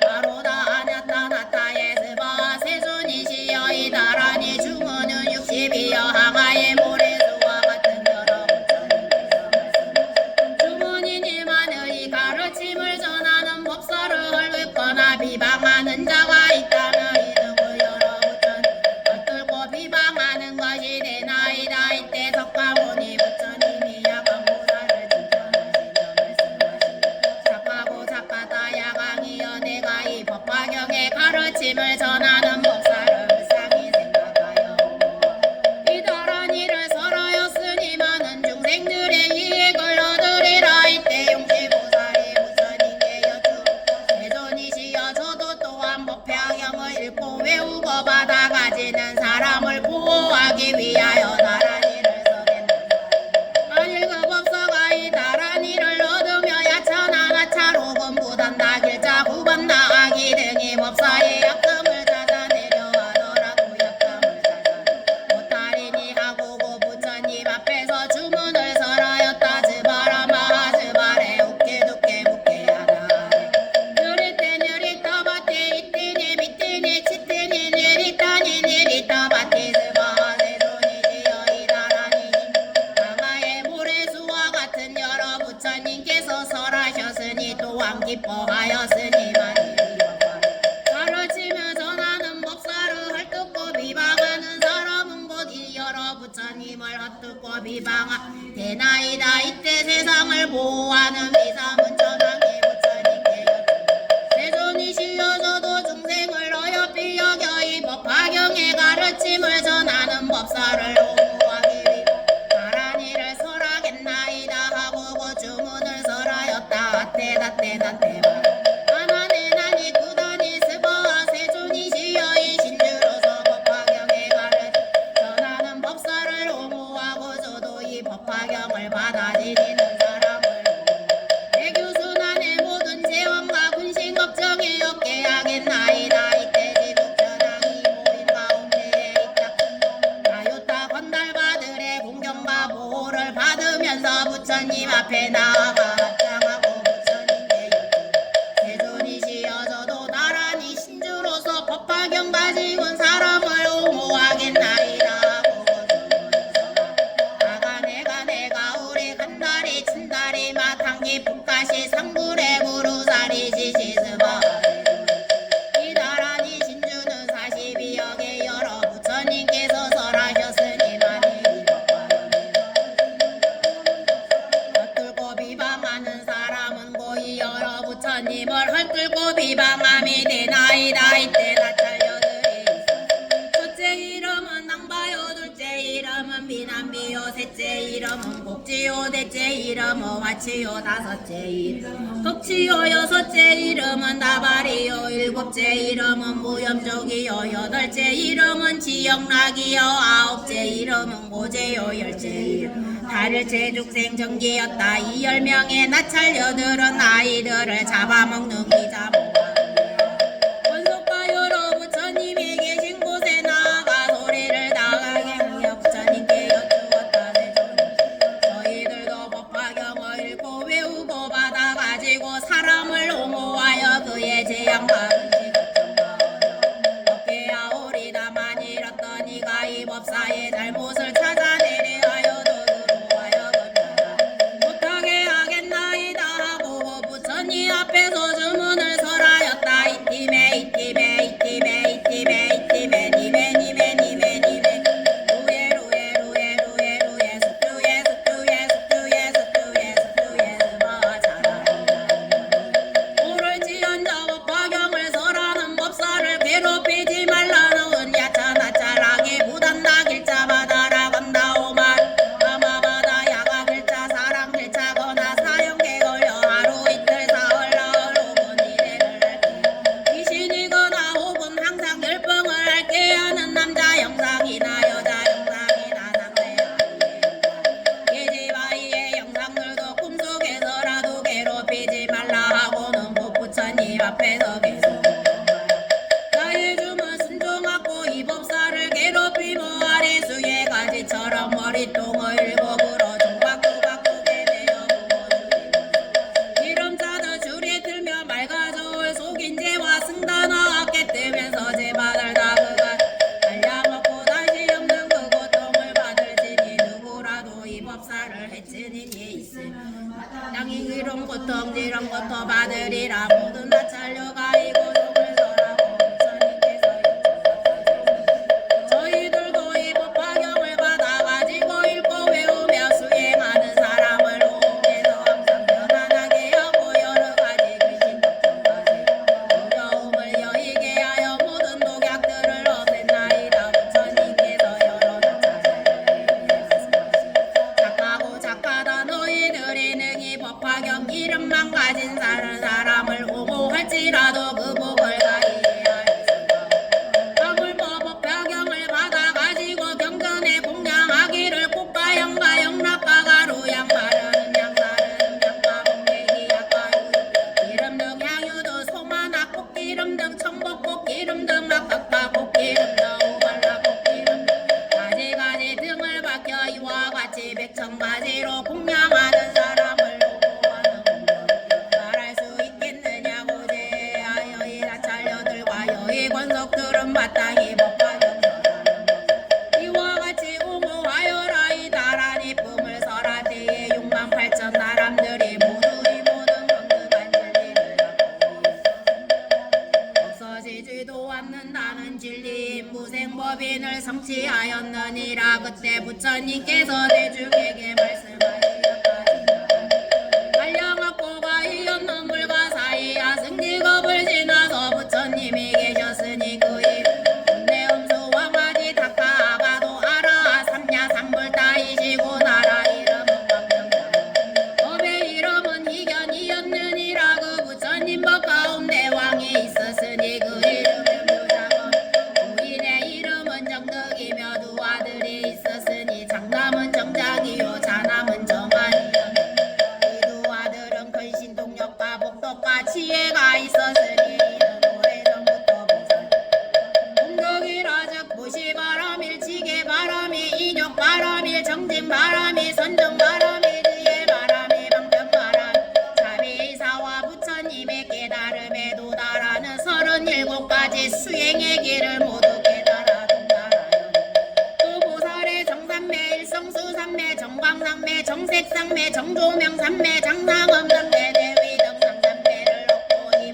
[SPEAKER 1] 바로다 아냐타 나타에 스바 세존이시여 이 나란히 주문은 60이여 항아의 모래수와 같은 여러 부처님께서 말씀 주문이니만의 가르침을 전하는 법사를 읊거나 비방하는 자가 있다면 이는 여러 부처님 엇들고 비방하는 것이 되나이다. 이때 석가모니 부처님이 야광보살을 칭찬하시며 말씀하시니 착하고 착하다 야광이여 내가 이 법화경의 가르침을 전하는 법사를 불쌍히 생각하여 이 다란이를 설하였으니 많은 중생들의 이익을 얻으리라. 이때 용시보살이 부처님께 여쭈 세존이시여 저도 또한 법화경을 읽고 외우고 받아가지는 사람을 보호하기 위하여 다란이를 서겠느냐. 만일 그 법사가 이 다란이를 얻으며 야차나 나차로 건부단다 길자 구반나 아기 등이 법사의 약점을 찾아 설하셨으니 또한 기뻐하였으니만 가르치면서 나는 법사를 헐뜯고 비방하는 사람은 곧 이여러 부처님을 헐뜯고 비방하 대나이다. 이때 세상을 보호하는 비삼은 전왕의 부처님께 세존이시여서도 중생을 어여삐 여겨 이 법화경의 가르침을 전하는 법사를 옹호하기 위해 바란 일을 설하겠나이다 하고 그 주문을 설하였다. 때다때다때 하나네 나니 구단이 스버와 세존이시여 이 신주로서 법화경의 가르침 전하는 법사를 옹호하고 저도 이 법화경을 받아들이는 사람을 대규순환의 모든 재원과 군신 걱정에 없게 하겠나이다. 이때 지국전왕이 모인 가운데에 있다. 나요타 건달바들의 공경과 보호를 받으면서 부처님 앞에 나아가 합장하고 부처님께 세존이시여 저도 나란히 신주로서 법화경 가지고 온 사람을 옹호하겠나이다 하고 나가 내가 우리 간다리 친다리 마탕기 북가시 상불의 구루사리 시시스바 이 나란히 신주는 42역의 여러 부처님께서 설하셨으니만이 헐뜯고 비방하는 사람은 고이 여러 부처님을 헐뜯고 비방함이 되나이다. 이때 나찰여들이 첫째 이름은 낭바요 둘째 이름은 미남비요 셋째 이름은 복지요 넷째 이름은 화치요 다섯째 이름 흑치요 여섯째 이름은 다발이요 일곱째 이름은 무염족이요 여덟째 이름은 지영락이요 아홉째 이름은 고제요 열째 이름 달일체 중생정기였다. 이 10명의 나찰녀들은 아이들을 잡아먹는 기자모가 원속과 여러 부처님이 계신 곳에 나아가 소리를 나가게 하여 부처님께 여쭈었다. 저희들도 법화경을 읽고 외우고 받아가지고 사람을 옹호하여 그의 재앙과 어깨 아오리다만 잃었던 이가 이 법사의 잘못을 찾아내려 하여 부처님 앞에서 주문을 설하였다. 이팀에 니메 루에 습주에 스바자라 오를지언자 법화경을 설하는 법사를 괴롭히지 말라는 야차나차라기 부단다 길자 받아라 간다오만 아마바다 야가 길자 사랑 길자거나 사형개 걸려 하루 이틀 사흘 나흘 혹은 이래를 할게 귀신이거나 혹은 항상 열병을 앓게 하는 남자 영상이나 여자 영상이나 상대 예지바이의 영상들도 꿈속에서라도 괴롭히지 말라 하고는 부처님 앞에서 계속 나의 주문 순종하고 이 법사를 괴롭히며 아래 수의 가지처럼 머리통을 일곱 불어 종박두박두게 되어 부어주리고 기름차듯 줄이 들며 맑아져올 속인재와 승단화와 깨뜨면서 제바들 다그가 달려먹고 다시 없는 그 고통을 받을지니 누구라도 이 법사를 해치는 예 있으니 땅이 이런 고통 이런 고통 받으리라. 모든 나찰녀가 이 고통을 설하고 부처님께서 저희들도 이 법화경을 받아가지고 읽고 외우며 수행하는 사람을 옹호해서 항상 편안하게 하고 여러가지 귀신 걱정까지 어려움을 여의게 하여 모든 독약들을 없앤나이다. 부처님께서 여러 착하고 착하다 너희들이 능히 법화경 이름만 가진 사람을 옹호할지라도 그 복을 가이해야 하물며 법화경을 받아가지고 경전에 공양하기를 꽃과 영과 영락과 가루 양마르는 양사르는 양과 공내기 약과 기름 등 향유도 소마나 꽃기름 등 청복 꽃기름 등 막각과 꽃기름 등 오발라 꽃기름 등 가지가지 등을 박혀 이와 같이 백천가지로 공양하는 사람을 옹호하는 말할 수 있겠느냐고 제하여 법인을 성취하였느니라. 그때 부처님께서 대중에게 말씀하시었다. 한량학고가 이었는 불가사의야 승지겁을 지나서 부처님이 계셨으니 그이 내음수 왕아지 닥타아가도 알아 삼야 삼불 따이시고 나라 이름은 광명자 법의 이름은 희견이었느니라. 그 부처님 법 가운데 왕이 있었으니 그 이름은 묘자건 부인의 이름은 정덕이며 두 아들이 있었으니 장남은 정작이요 자남은 정한이요 이 두 아들은 근신 동력과 복덕과 지혜가 있었으니 이는 오래전부터 보살 공덕이라즉 무시바람일 지게바람이 인욕바람일 정진바람이 선정바람이 지혜바람이 방편바람 자비사와 부처님의 깨달음에 도달하는 37가지 수행의 길을 모두 깨달아 동달하여 또 보살의 정삼매 일성수삼매 정광삼매 정색삼매 정조명삼매 장상음삼매 대위등상삼매를 얻고 이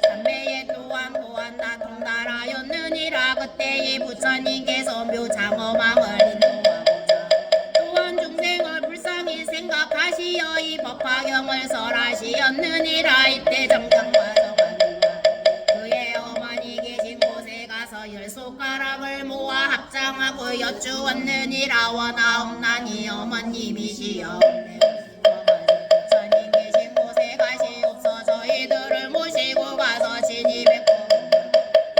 [SPEAKER 1] 삼매에 또한 다 동달하였느니라. 그때 이 부처님께서 묘장엄함을 인도하고자 또한 중생을 불쌍히 생각하시어 이 법화경을 설하시었느니라. 이때 정정과정하니라 그의 어머니 계신 곳에 가서 10손가락을 모아 합장하고 여쭈었느니라. 원하옵나니 어머님이시여옵네. 부처님 계신 곳에 가시옵소. 저희들을 모시고 가서 진입했고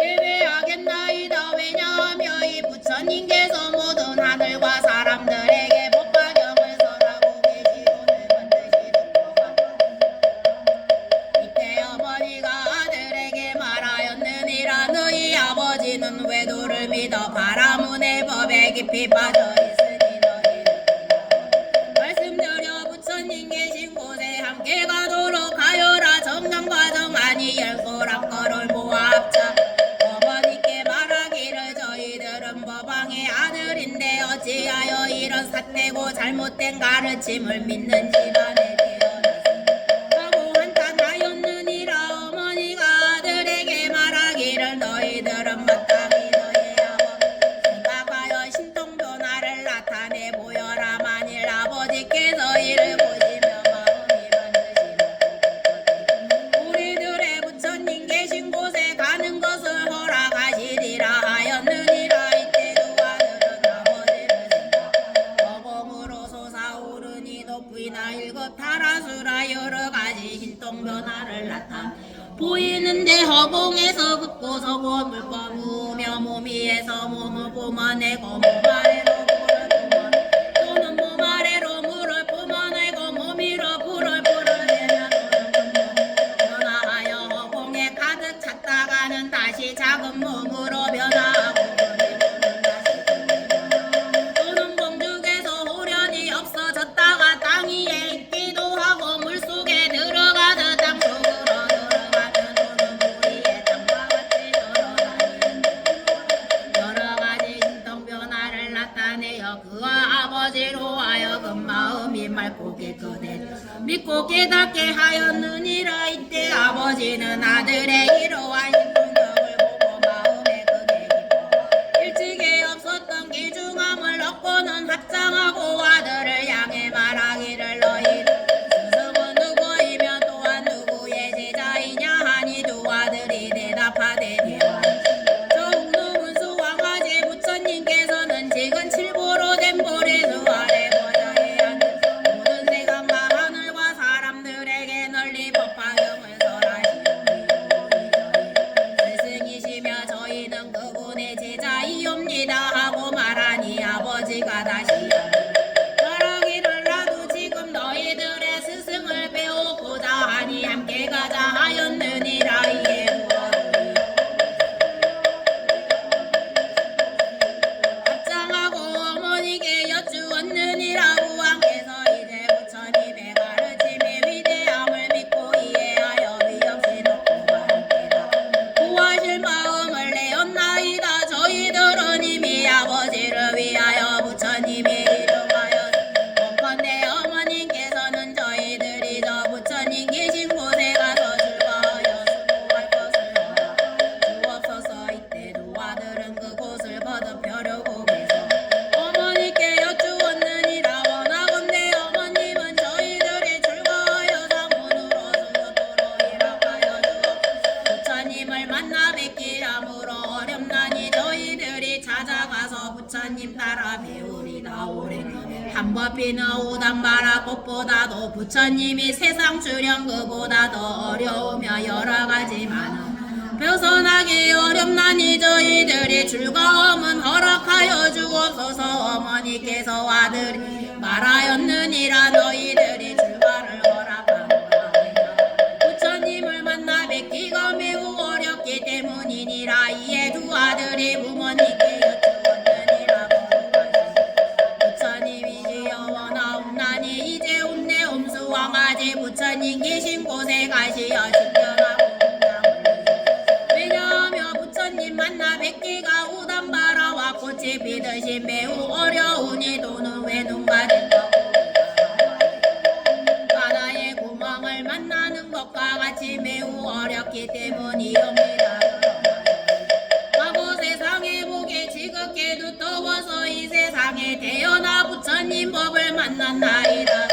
[SPEAKER 1] 예배하겠나이다. 왜냐하며 이 부처님께서 모든 하늘과 사람들에게 법화경을 설하고 계시오늘 반드시 듣고 가라. 이때 어머니가 아들에게 말하였느니라. 너희 아버지는 외도를 믿어 바라문의 법에 깊이 빠져있으니 너희는 말씀드려 부처님 계신 곳에 함께 가도록 하여라. 정정과정하니 10손가락을 모아 합자 어머니께 말하기를 저희들은 법왕의 아들인데 어찌하여 이런 삿되고 잘못된 가르침을 믿는 집안에 태어났으니 하고 한탄하였느니라. 어머니가 아들에게 말하기를 너희들은 마땅히 너희 아버지 생각하여 신통변화를 나타내 보여라. 만일 아버지께서 이를 보시며 마음이 반드시 우리들의 부처님 계신 곳에 가는 것을 허락하시리라 하였느니라. 이때 두 아들은 아버지를 생각하여 어검으로 솟아오르니 높이나 일곱타라수라 여러가지 신통변화를 나타 보이는데 허공에서 긋고 서고 물건 우며 몸 위에서 몸을 뿜어내고 몸 아래로 물을 뿜어내고 또는 몸 아래로 물을 뿜어내고 몸 위로 불을 불어내며 변화하여 허공에 가득 찼다가는 다시 작은 몸으로 변화하고 또는 공중에서 호련히 없어졌다가 땅 위에 있기도 하고 물속에 들어가듯 땅속으로 들어가면 또는 우리의 땅과 같이 돌아다니는 여러가지 신통변화를 나타내어 그와 아버지로 하여금 마음이 맑고 깨끗해 믿고 깨닫게 하였느니라. 이때 아버지는 아들의 이러한 신통력을 보고 마음에 크게 기뻐 일찍에 없었던 기중함을 얻고는 합장하고 아들을 향해 말하기를 너희 스승은 누구이며 또한 누구의 제자이냐 하니 두 아들이 대답하되 정놈은 수왕아지 부처님께서는 지금 칠보로 된 보리수 아래 보좌에 앉은 모든 세상과 하늘과 사람들에게 널리 법비는 우단바라 꽃보다도 부처님이 세상 주령 그보다 더 어려우며 여러가지 많아 벗어나기 어렵나니 저희들이 즐거움은 허락하여 주옵소서. 어머니께서 아들이 말하였느니라 너희들이 출가를 허락하노라. 부처님을 만나 뵙기가 매우 어렵기 때문이니라. 이에 두 아들이 부모님께 여쭈었느니라. 부처님이 영원하옵나니 이제 온내 옴수왕아지 부처님 계신 곳에 가시어 신경하고 왜냐하며 부처님 만나 뵙기가 우단바라와 꽃이 피듯이 매우 어려우니 도는 왜 눈가 된다고. 바다의 구멍을 만나는 것과 같이 매우 어렵기 때문이옵니다. 과거 세상에 보기 지극게도 더워서 이 세상에 태어나 부처님 법을 만났나이다.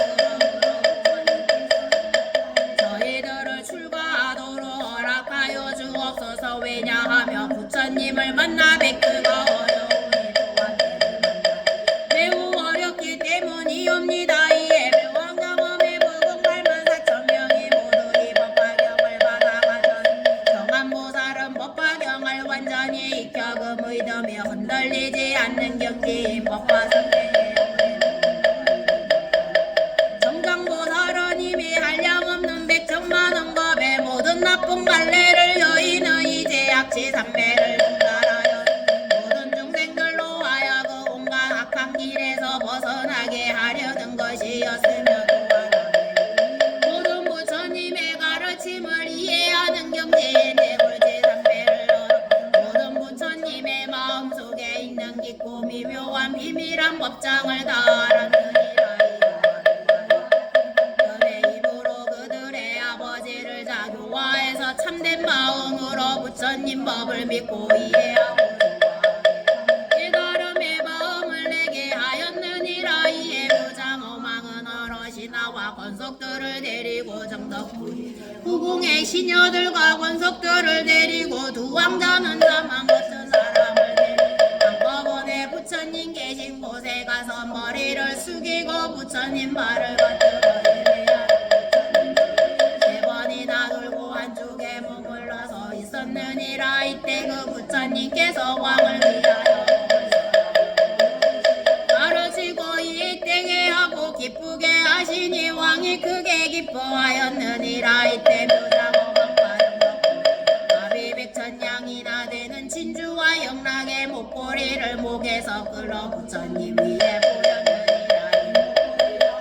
[SPEAKER 1] 저희들을 출가하도록 허락하여 주옵소서. 왜냐하며 부처님을 만나 뵙기가 어려우니 또한 매우 어렵기 때문이옵니다. 이에 묘왕경험의 법은 8만 4천 명이 모두 이 법화경을 받아가던 정한보살은 법화경을 완전히 익혀 그 믿음이 흔들리지 않는 경지인 법화성경에 정강보살은 이미 한량없는 100천만원 법의 모든 나쁜 갈래를 여의는 이제 약치 삼매를 중단하여 모든 중생들로 하여금 온갖 악한 길에서 벗어나게 하려는 것이었으며 모든 부처님의 가르침을 이해하는 경지인 대불지 삼매를 모든 부처님의 마음속에 있는 깊고 미묘한 비밀한 법장을 다 알았느니라. 자교화해서 참된 마음으로 부처님 법을 믿고 이해하고 깨달음의 마음을 내게 하였느니라. 이에 무장어망은 어르시 나와 권속들을 데리고 정덕부 후궁의 시녀들과 권속들을 데리고 두 왕자는 사망 같은 사람을 데리고 한꺼번에 부처님 계신 곳에 가서 머리를 숙이고 부처님 발을 받들어 한쪽에 머물러서 있었느니라. 이때 그 부처님께서 왕을 위하여 가르치고 이때게 하고 기쁘게 하시니 왕이 크게 기뻐하였느니라. 이때 묘장어망과 영덕 백천냥이나 되는 진주와 영락의 목걸이를 목에서 끌어 부처님 위에 보였느니라.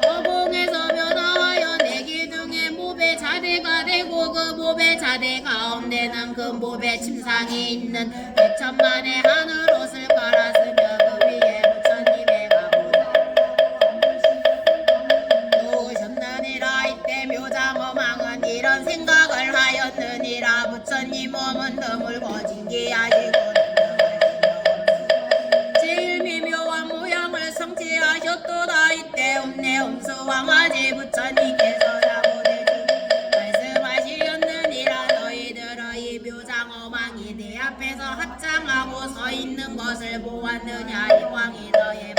[SPEAKER 1] 어봉에서 변화하여 내기 등의 목에 자대가 되고 그 몸의 자대 가운데는 그 몸에 침상이 있는 100천만의 하늘 옷을 갈았으며 그 위에 부처님의 가보다 놓으셨느니라. 이때 묘장어망은 이런 생각을 하였느니라. 부처님 몸은 드물고 진기하시고 제일 미묘한 모양을 성취하셨도다. 이때 옴내 옴수왕아지 부처님께서 묘장어망이 내 앞에서 합장하고 서 있는 것을 보았느냐. 이 왕이 너의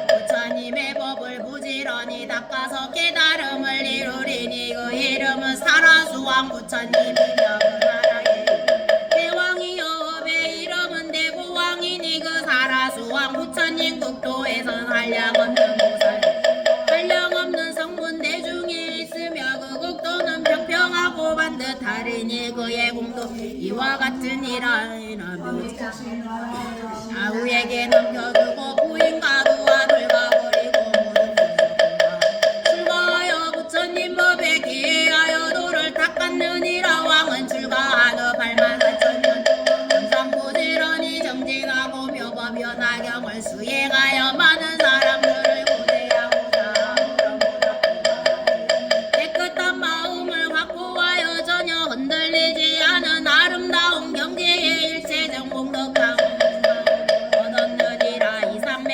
[SPEAKER 1] 부처님의 법을 부지런히 닦아서 깨달음을 이루리니 그 이름은 사라수왕 부처님이며 그 나라의 대왕이여 업의 이름은 대고왕이니 그 사라수왕 부처님 국도에선 한량없는 보살 한량없는 성문 대중에 있으며 그 국도는 평평하고 반듯하리니 그의 공도 이와 같으니라. 아우에게 넘겨주고 부인과도 아들과 버리고 모든 출가하여 부처님 법에 기해하여 도를 닦았느니라. 왕은 출가하여 8만 4천 년 항상 부지런히 정진하고 묘법여 나경을 수행하여 많은 사람들을 깨끗한 마음을 확보하여 전혀 흔들리지 않은 아름다운 경지의 일체적 공덕하고 얻었느니라. 이 삼매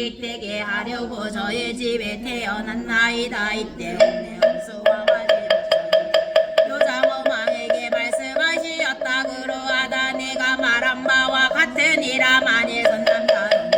[SPEAKER 1] 득되게 하려고 저의 집에 태어났나이다. 이때 내 홍수와 가지 요장어망에게 말씀하시었다. 그러하다 내가 말한 바와 같으니라. 만일 선남자로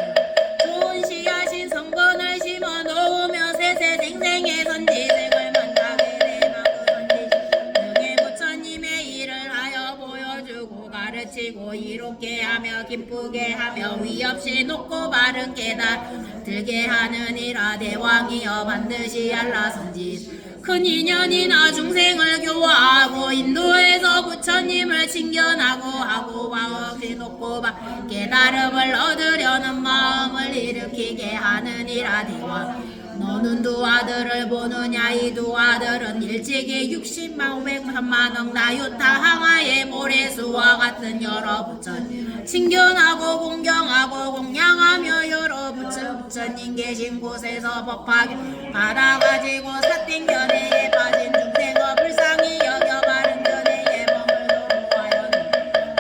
[SPEAKER 1] 좋은 씨앗인 성건을 심어 놓으며 세세생생의 선지생을 만나게 되면 그 선지식 등에 부처님의 일을 하여 보여주고 가르치고 이롭게 하며 기쁘게 하며 위 없이 높고 바른 깨달 들게 하느니라. 대왕이여 반드시 알라. 선지 큰 인연이나 중생을 교화하고 인도해서 부처님을 칭견하고 하고 와 없이 높고 깨달음을 얻으려는 마음을 일으키게 하느니라. 대왕 너는 두 아들을 보느냐. 이 두 아들은 일찍이 60만 500만 나유타 항아의 모래수와 같은 여러 부처님 칭견하고 공경하고 공양하며 여러 부처님 계신 곳에서 법하게 받아가지고 사땡 견해에 빠진 중생어 불쌍히 여겨 바른 견해에 머물러 보아요.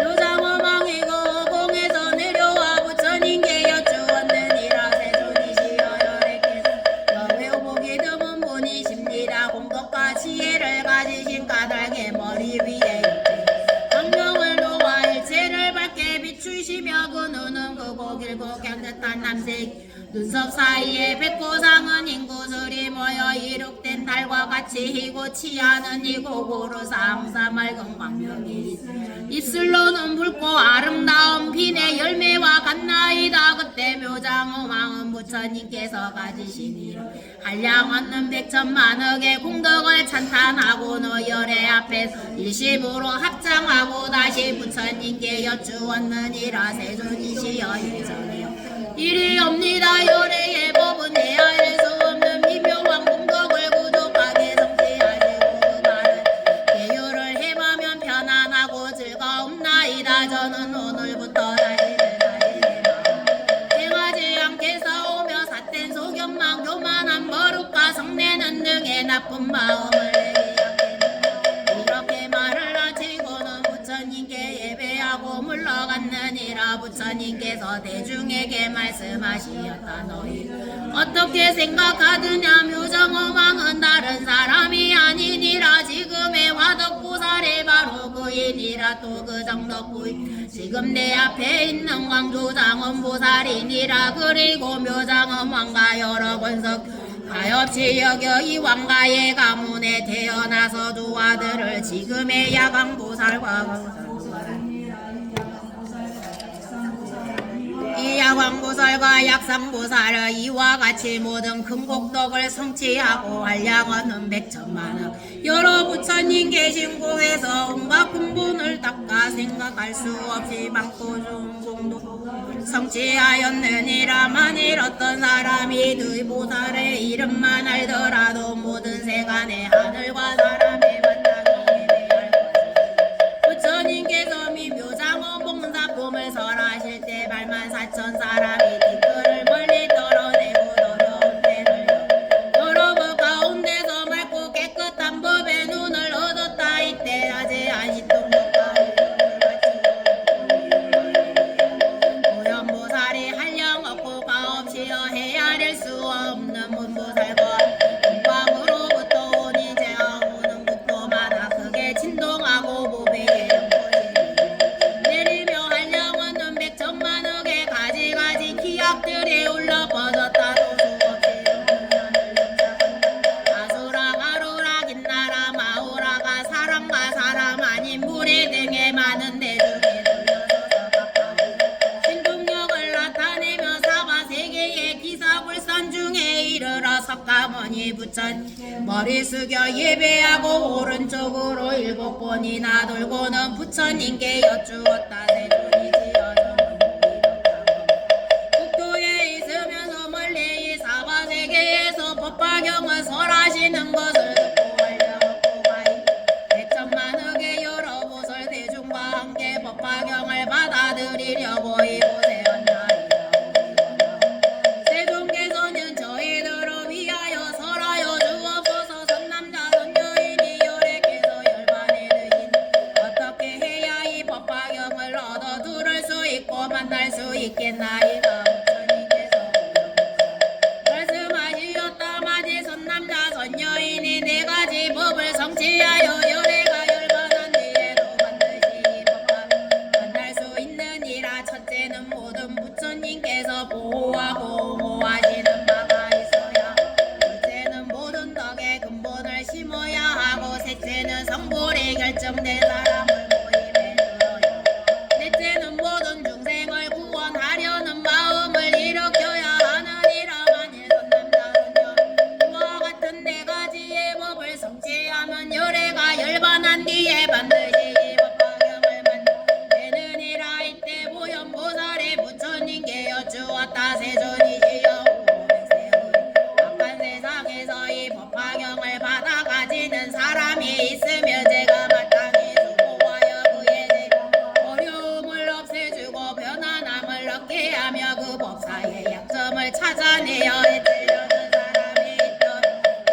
[SPEAKER 1] 요장어망이고 공에서 내려와 부처님께 여쭈었느니라. 세존이시여 열애께서 여외오보기 드문 분이십니다. 공덕과 지혜를 가지신 까닭에 머리 위에 광명을 놓아 일체를 밝게 비추시며 그 눈은 크고 길고 향긋한 남색 눈썹 사이에 백고상은 인구들이 모여 이룩된 달과 같이 희고 치하는 이고 고루 삼사 맑은 광명이 입술로는 붉고 아름다운 빛의 열매와 같나이다. 그때 묘장어망은 부처님께서 가지시니 한량 얻는 100천만억의 공덕을 찬탄하고 너열의 앞에서 일심으로 합장하고 다시 부처님께 여쭈었느니라. 세존이시여 일전에요 이리옵니다. 열애의 법은 헤아릴 수 없는 미묘한 공덕을 부족하게 성취하시고 그 말은 계율을 해보면 편안하고 즐거움나이다. 저는 오늘부터 다시는 행하지 않게 싸우며 삿된 소견만 교만한 버릇과 성내는 등의 나쁜 마음을 내게 이렇게 말을 하시고는 부처님께 예배하고 물러갔느니라. 부처님께서 대중에게 말씀하시었다. 너희 어떻게 생각하느냐. 묘장어망은 다른 사람이 아니니라. 지금의 화덕보살이 바로 그이니라. 또 그 정덕부인 지금 내 앞에 있는 광조장엄보살이니라. 그리고 묘장어망과 여러 권석 가엾이 여겨 이 왕가의 가문에 태어나서 두 아들을 지금의 야광보살과 이 야광보살과 약상보살은 이와 같이 모든 큰 복덕을 성취하고 한량 얻는 100천만억 여러 부처님 계신 곳에서 온갖 근본을 닦아 생각할 수 없이 많고 좋은 공덕 성취하였느니라. 만일 어떤 사람이 그 보살의 이름만 알더라도 모든 세간의 하늘과 사람의 만나기에 대할 것을 부처님께서 미묘장어 봉사품을 설하실 때 84,000 사람이 뒤뜰을 멀리 떨어내고 어려운 때를 여러 법 가운데서 맑고 깨끗한 법의 눈을 얻었다. 이때 아제 안시통독과 보현보살이 한량 없고 가없이여 헤아릴 수 없는 문보살과 공방으로부터 오니 제왕오는 국토마다 크게 진동하고 보배에 내리며 한량 얻는 100천만억의 가지가지 기약들이 울려 퍼졌다. 아수라 가루라 긴나라 마우라가 사람과 사람 아닌 무리 등의 많은 대중에 돌려서서 각각 신동력을 나타내며 사바세계의 기사불산 중에 이르러 석가모니 부처님 머리 숙여 예배하고 오른쪽으로 7번이나 돌고는 부처님께 여쭈었다. 세존이시여 국토에 있으면서 멀리 이 사바세계에서 법화경을 설하시는 것을 듣고 알려놓고 가이 100천만억의 여러 보살 대중과 함께 법화경을 받아들이려고 이곳에 왔나이다. 세존께서는 저희들을 위하여 설하여 주옵소서. 선남자 선여인이 열애께서 열반에 드신 어떻게 해야 이 법화경을 얻어 들을 수 있고 만날 수 있겠나이다. 부처님께서 이렇게 결정된 사람을 모임에 들어요. 넷째는 모든 중생을 구원하려는 마음을 일으켜야 하느니라. 만일 선남자는요 이와 같은 네 가지의 법을 성취하면 열애가 열반한 뒤에 반드시 이 법화경을 만드느니라. 이때 보현보살의 부처님께 여쭈었다. 세존이시여 악한 세상에서 이 법화경을 받아 가지는 사람이 있으면 제가 마땅히 수고하여 그의 어려움을 없애주고 편안함을 얻게 하며 그 법사의 약점을 찾아내어 해주려는 사람이 있던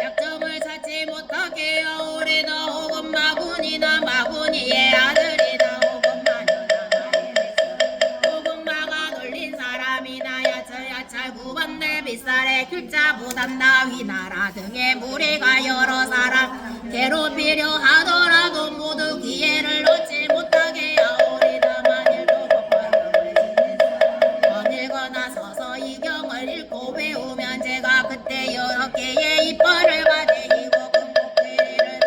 [SPEAKER 1] 약점을 찾지 못하게 하오리나. 혹은 마구니나 마구니의 아들이나 혹은 마녀나 마의 백성 혹은 마가 놀린 사람이나 야찰야찰 구번대 빗살에 글자 부담나 위나라 등의 무리가 여러 사람 괴롭히려 하더라도 모두 기회를 얻지 못하게 하오리나. 만일도 법화경을 지닌 사람 번일거나 서서 이 경을 읽고 외우면 제가 그때 여러 개의 이빨을 가지고 금복귀리를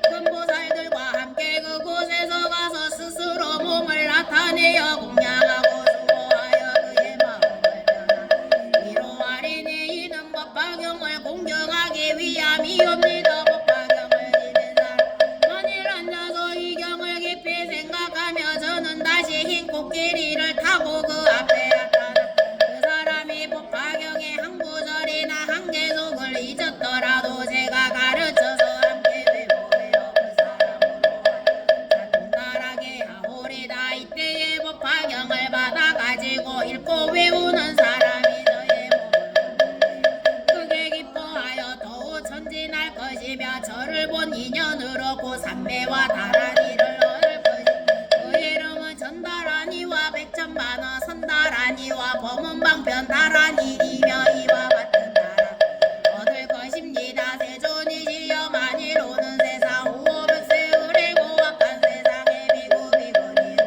[SPEAKER 1] 금보살들과 함께 그곳에서 가서 스스로 몸을 나타내어 공양하고 수고하여 그의 마음을 변화 이로하리니 이는 법화경을 공경하기 위함이옵니다. 법화경을 지닌 사람 만일 앉아서 이 경을 깊이 생각하며 저는 다시 흰 코끼리를 타고 그 앞에 나타나 그 사람이 법화경의 한 구절이나 한 계속을 잊었더라도 제가 가르쳐서 함께 외우며 그 사람으로 자동달하게 하오리다. 이때의 법화경을 받아 가지고 읽고 외우는 사람이 저의 몸을 크게 기뻐하여 더욱 천진할 것이며 저를 본 인연으로 고 삼매와 다란이를 얻을 것이며 그 이름은 전다란이와 백천만원 선다란이와 범은방편 다란이이며 이와 같은 나라 얻을 것입니다. 세존이시여 만일 오는 세상 우호백세을의 고악한 세상에 비구비구니로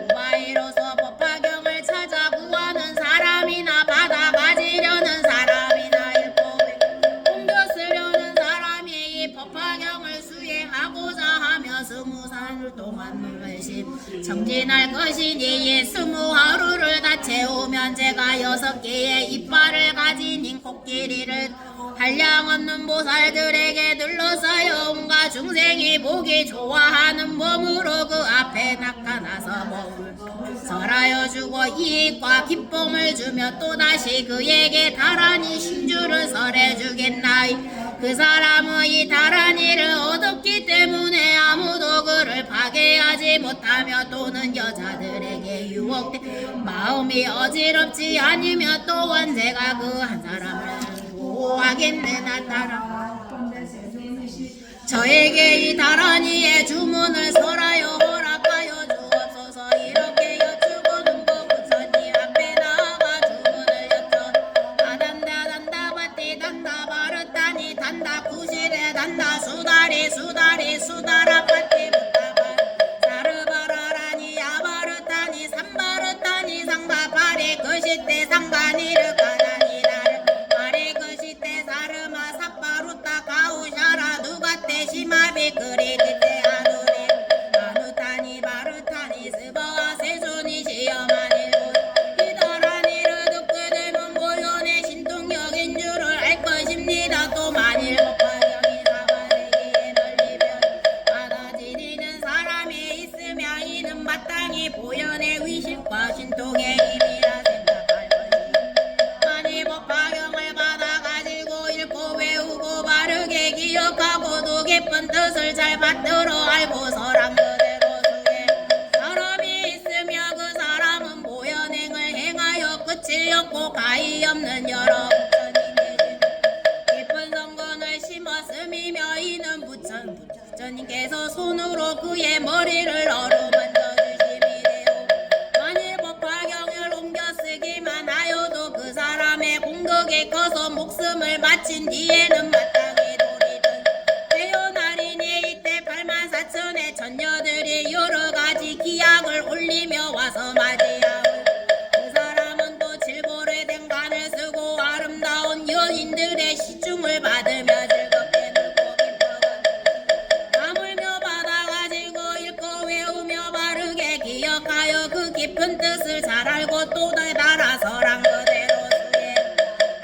[SPEAKER 1] 우바이로서 법화경을 찾아 구하는 사람이나 받아 가지려는 사람이나 읽고 옮겨 쓰려는 사람이 이 법화경을 수행하고자 하며 20살 동안 물심 정진할 것이니 이 20하루를 다 채우면 제가 6개의 이빨을 가진 흰 코끼리를 한량 없는 보살들에게 둘러싸여 온갖 중생이 보기 좋아하는 몸으로 그 앞에 나타나서 몸을 설하여 주고 이익과 기쁨을 주며 또다시 그에게 다란이 신주를 설해 주겠나이. 그 사람은 이 다란이를 얻었기 때문에 아무도 그를 파괴하지 못하며 또는 여자들에게 유혹돼 마음이 어지럽지 않으며 또한 제가 그 한 사람을 보호하겠느나. 따라 저에게 이 다란이의 주문을 설하여 허락하여 주옵소서. 이렇게 여쭈고는 그 부처님 앞에 나아가 주문을 여쭈 다단다 단다 바띠 단다 바르다니 단다 구실에 단다 수다리 수다리 수다라 바띠 부타바 사르바라라니 야바르다니 삼바르다니 상바바리 그시때 상바니르 가다니 나르 바리 그시때 사르마 삭바루타 가우샤라 누가때 시마비 그리디때 아누리 아누타니 바르타니 스바와 세존이시여 만일 이다란이를 듣게 되면 모연의 신통력인 줄을 알 것입니다. 또 만일 법화경이 사바세기에 널리면 받아들이는 사람이 있으며 이는 마땅히 보현의 의식과 신통의 힘이라 생각할 것이요. 만일 법화경을 받아가지고 읽고 외우고 바르게 기억하고도 깊은 뜻을 잘 받들어 알고서란 그대로 수행 사람이 있으며 그 사람은 보현행을 행하여 끝이 없고 가히 없는 여러 부처님의 깊은 성건을 심었음이며 이는 부처님께서 손으로 그의 머리를 어루만져 주심이래요. 만일 법화경을 옮겨 쓰기만 하여도 그 사람의 공덕이 커서 목숨을 마친 뒤에는 마땅히 도리든 태어날이니 이때 84,000의 천녀들이 여러가지 기약을 올리며 와서 맞이하고 그 사람은 또 질보레된 간을 쓰고 아름다운 여인들의 시중을 받으며 즐겁게 놀고 기뻐하고 아물며 받아가지 기억하여 그 깊은 뜻을 잘 알고 또 달아서랑 그대로 수행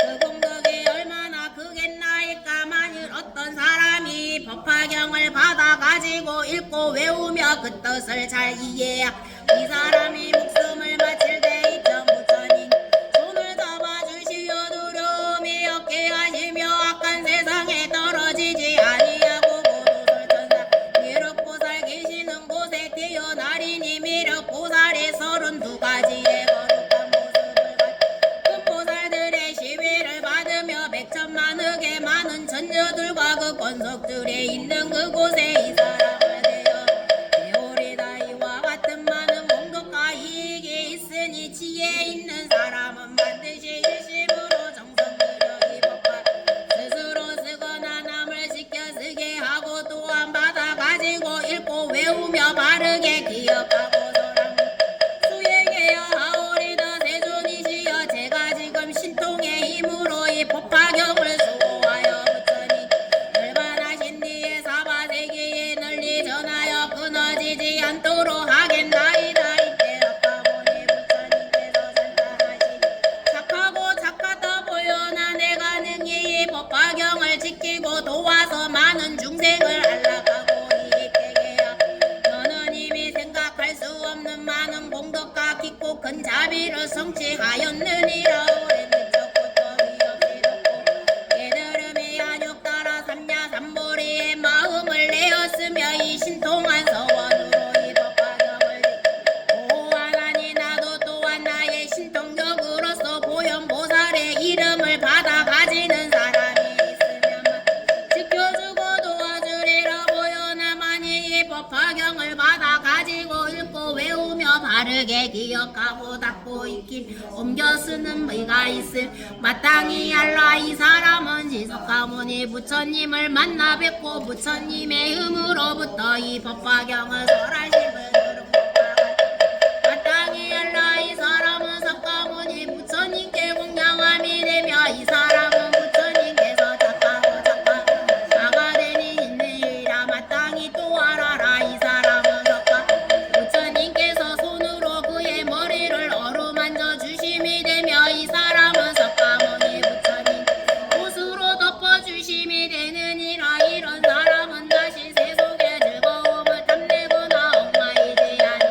[SPEAKER 1] 그 공덕이 얼마나 크겠나이까. 만일 어떤 사람이 법화경을 받아가지고 읽고 외우며 그 뜻을 잘 이해야 이 사람이 목숨을 바칠 때 이점 부처님 손을 잡아주시어 두려움이 없게 하시며 악한 세상에 떨어지지 아니하고 고도설천사 미륵보살 계시는 곳에 태어나리니 미륵보살이 32가지의 거룩한 모습을 금보살들의 시위를 받으며 백천만억의 많은 천녀들과 그 권속들에 있는 그곳에 이 사람을 대여 배우리다. 이와 같은 많은 공덕과 이익이 있으니 지혜 있는 사람은 반드시 일심으로 정성들여 이 법화 스스로 쓰거나 남을 지켜 쓰게 하고 또한 받아가지고 읽고 외우며 바르게 기억하고 수행해야 하오리다. 세존이시여 제가 지금 신통의 힘으로 이 법화경을 수고하여 부처님 열반하신 뒤에 사바세계에 널리 전하여 끊어지지 않도록 하겠나이다. 이때 아까보니 부처님께서 산탄하시 착하고 착하다 보여나 내가 능히 이 법화경을 지키고 도와서 많은 중생을 안락하고 이익되게 하여 너는 이미 생각할 수 없는 많은 공덕과 깊고 큰 자비를 성취하였느니라. 오랜 미적부터 위없이 돕고 깨달음이 안욕 따라 삼냐 삼보리의 마음을 내었으며 이 신통한 서원으로 이 법화경을 보호하나니 나도 또한 나의 신통력으로서 보현보살의 이름을 받아 가지는 사람이 있으면 지켜주고 도와주리라. 보현하마니 이 법화경을 받아 가지고 읽고 외우며 바르게 기억하고 닦고 익힘 옮겨 쓰는 의가 있을 마땅히 알라. 이 사람은 지석가모니 부처님을 만나 뵙고 부처님의 힘으로부터 이 법화경을 설하심을 들은 것과 마땅히 알라. 이 사람은 석가모니 부처님께 공양함이 되며 이 사람은 부처님께서 착하고 착하고 사가되니 있는 일이라. 마땅히 또 알아라. 이 사람은 석가 부처님께서 손으로 그의 머리를 어루만져 주심이 되며 이 사람은 석가모니 부처님 옷으로 덮어주심이 되느니라. 이런 사람은 다시 세속의 즐거움을 탐내거나 엉망이지 아니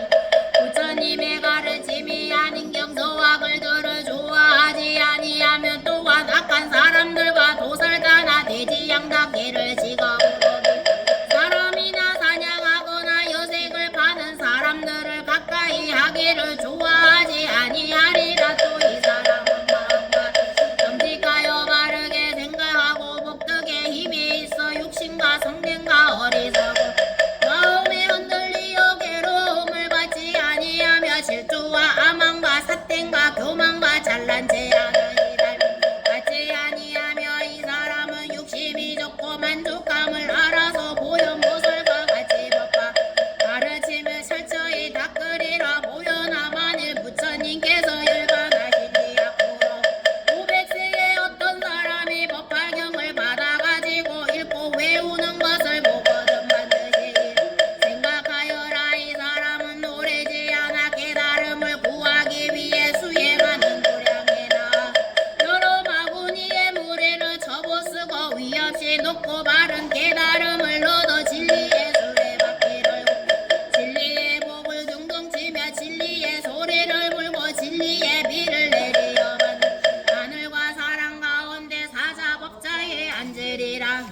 [SPEAKER 1] 부처님의 가르침이 아닌 경서와 글들을 좋아하지 아니하면 또한 악한 사람들과 도살자나 돼지양닭개를 직업으로 사람이나 사냥하거나 여색을 파는 사람들을 가까이 하기를 좋아하지 아니하리라. 또 이 사람은 마음과 정직하여 바르게 생각하고 복덕의 힘이 있어 육신과 성능과 어리석고 마음에 흔들리어 괴로움을 받지 아니하며 질투와 아망과 사땡과 교만과 잘난 체하는 이달 받지 아니하며 이 사람은 욕심이 좋고 만족감을 알아서 보현보살과 같이 법화 가르침을 철저히 닦으리라. 보현아 만일 부처님께서 열반하신 뒤 앞으로 500세에 어떤 사람이 법화경을 받아가지고 읽고 외우는 것을 보거든 반드시 생각하여라. 이 사람은 오래지 않아 깨달음을 구하기 위해 수행하는 도량에 나아 여러 마구니의 무리를 접어쓰고 위없이 높고 바른 깨달음을 얻어 진리의 수레바퀴를 진리의 복을 둥둥치며 진리의 소리를 불고 진리의 비를 내리어 받는 하늘과 사랑 가운데 사자법자에 앉으리라.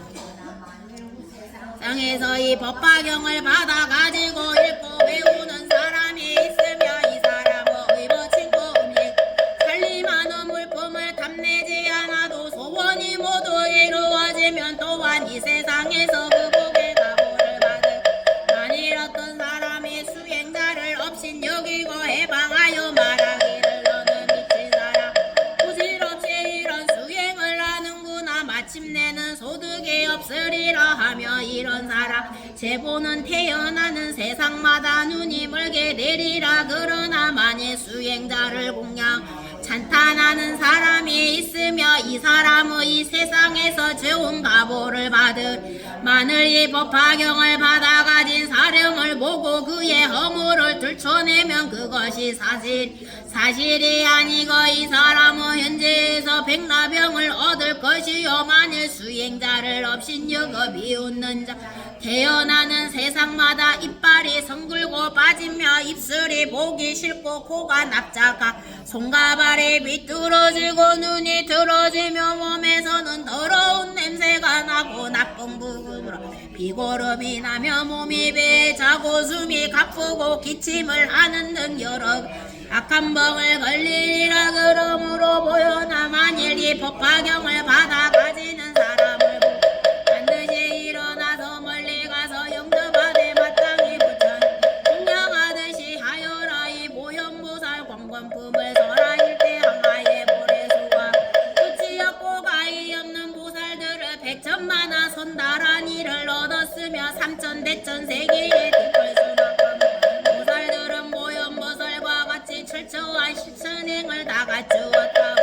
[SPEAKER 1] 땅에서 이 법화경을 받아가지고 읽고 외우는 사람이 있으며 이 사람은 의버친고 음식 살림하는 물품을 탐내지 않아도 소원이 모두 이루어지면 또한 이 세상에서 그 복의 가보를 받을 만일 어떤 사람이 수행자를 없인 여기고 해방하여 말하기를 너는 미친 사람 부질없이 이런 수행을 하는구나. 마침내는 소득이 없으리라 하며 이런 사람 제보는 태어나는 세상마다 눈이 멀게 되리라. 그러나 만일 수행자를 공양 찬탄하는 사람이 있으며 이 사람의 이 세상에서 좋은 가보를 받을 만일 이 법화경을 받아 가진 사령을 보고 그의 허물을 들춰내면 그것이 사실이 아니고 이 사람은 현재에서 백라병을 얻을 것이요 만일 수행자를 업신여겨 비웃는 자 태어나는 세상마다 이빨이 성글고 빠지며 입술이 보기 싫고 코가 납작하 손과 발이 비뚤어지고 눈이 들어지며 몸에서는 더러운 냄새가 나고 나쁜 부분으로 비고름이 나며 몸이 배자고 숨이 가쁘고 기침을 하는 등 여러 악한 병을 걸리리라. 그러므로 보여나 만일 이 법화경을 받아 가지는 사람을 보고 반드시 일어나서 멀리 가서 영접하되 마땅히 부처 공경하듯이 하여라. 이 보현보살 광건품을 설하일 때 한가의 보레수가 끝이 없고 가히 없는 보살들을 백천만화 선달한 일을 얻었으며 삼천대천 세계의 뒷벌수만큼 보살들은 보현보살과 같이 철저한 실천행을 다 갖추었다.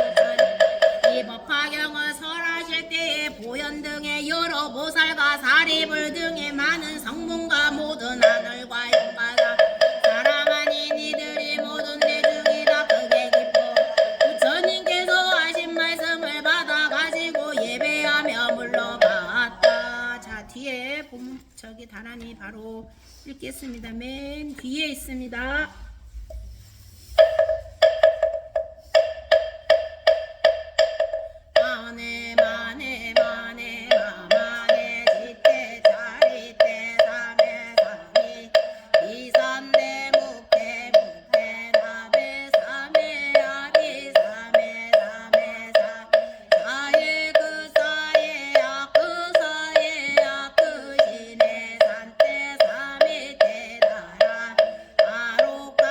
[SPEAKER 1] 이 법화경을 설하실 때에 보현 등의 여러 보살과 사리불 등의 많은 성문과 모든 하늘과 영가가 사랑하니 니들이 모든 대중이 다 크게 기뻐 부처님께서 하신 말씀을 받아 가지고 예배하며 물러갔다. 자, 뒤에 저기 단안이 바로 읽겠습니다. 맨 뒤에 있습니다. 마네 마네 마네 마마네 지태 자리태 삼해 삼이 이삼대 묵태 묵태 나베 삼해 아비 삼해 삼해 삼 사해 그 사해 아그 사해 아그 시네 산태 삼이 태다라 아로까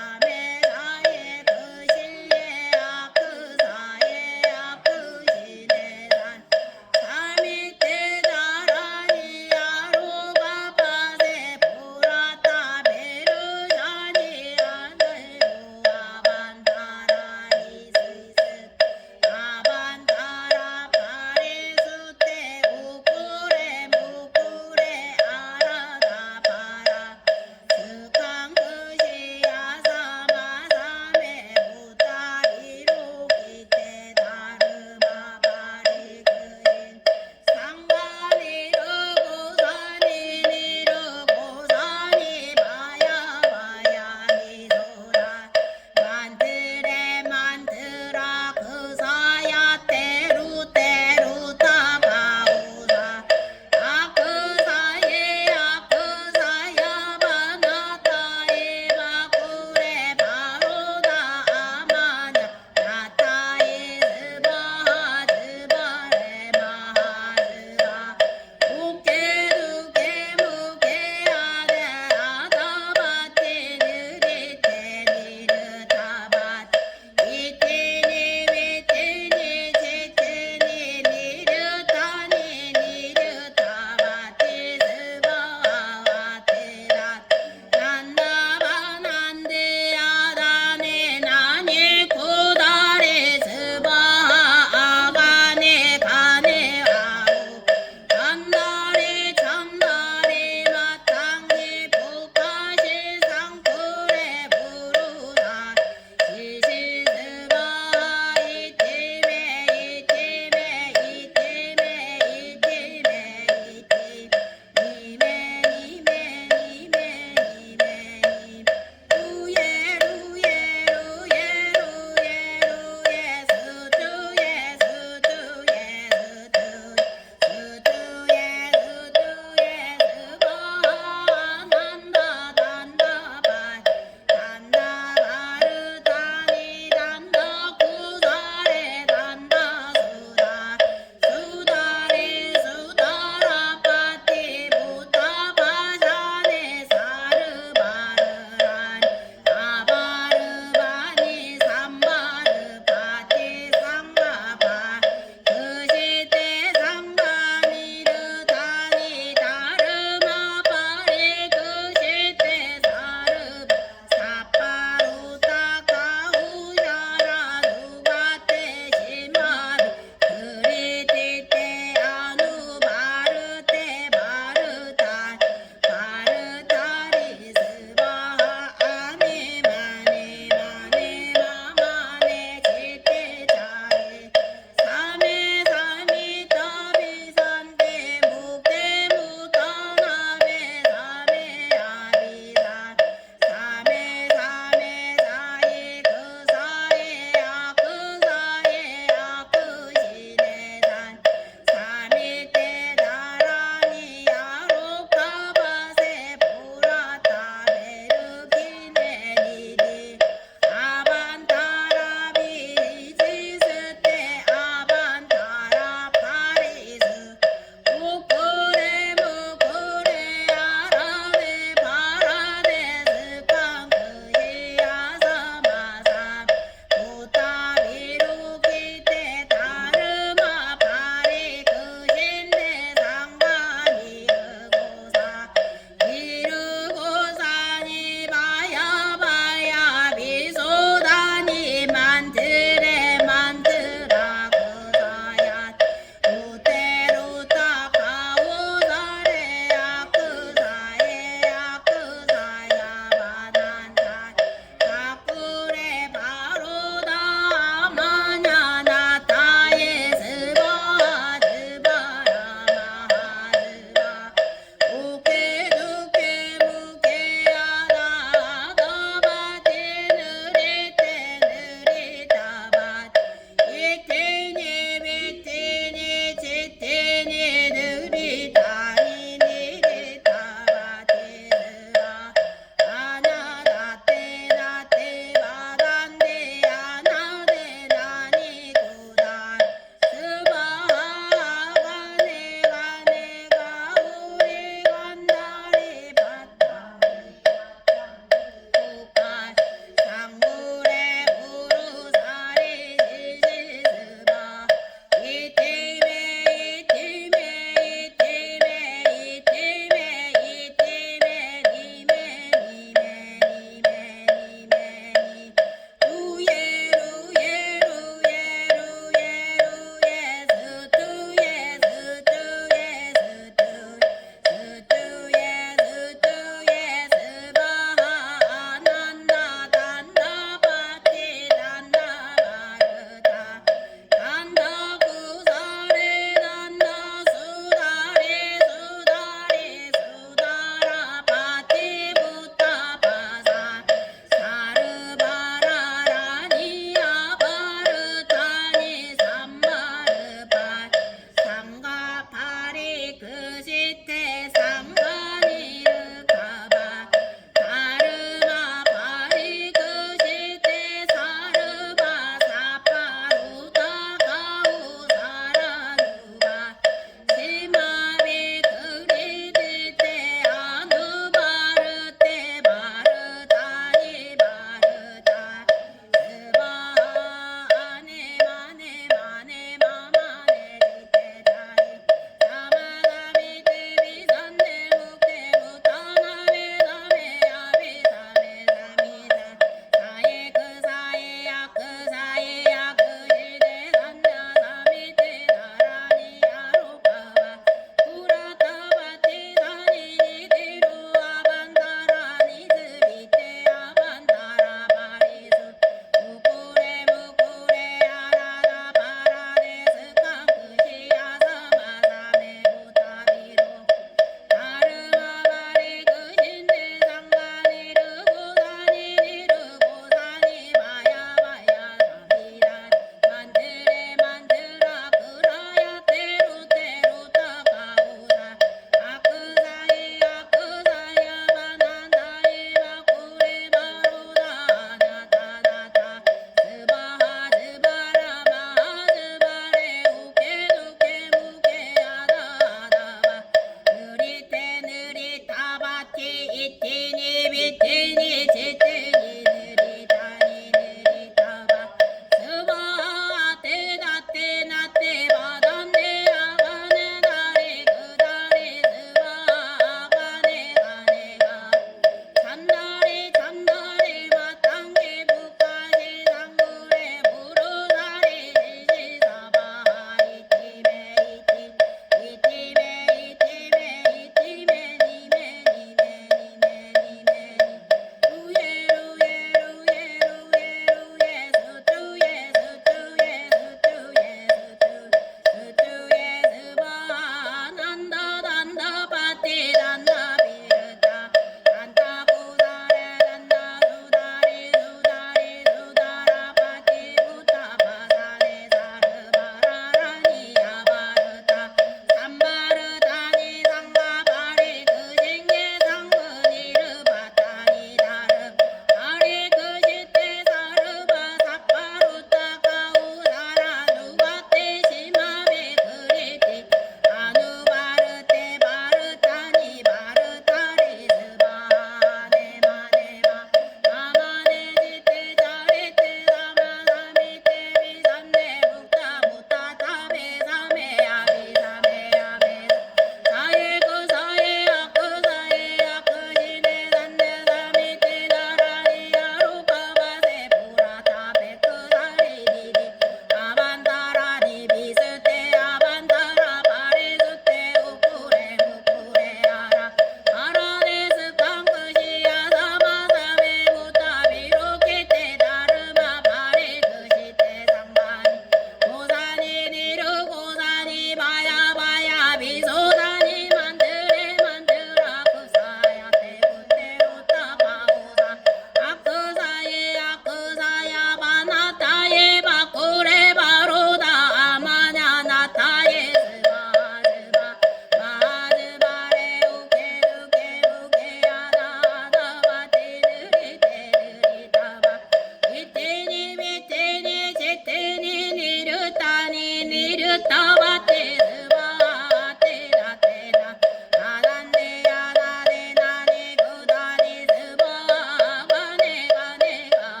[SPEAKER 1] 스타바테 스바테 다테나 나단네 야나네 나네 그다니 스바가네 가네가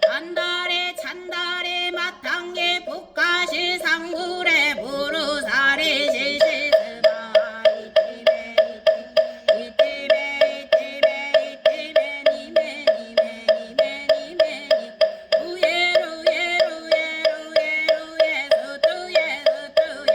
[SPEAKER 1] 한달에 찬달에 마탕에 북가시 상굴에 부르사리 실시 스바 이티메 이티메 이티메 이티메 니메 니메 니메 니메 니 루예 루예 루예 루예 루예 수투예 수투예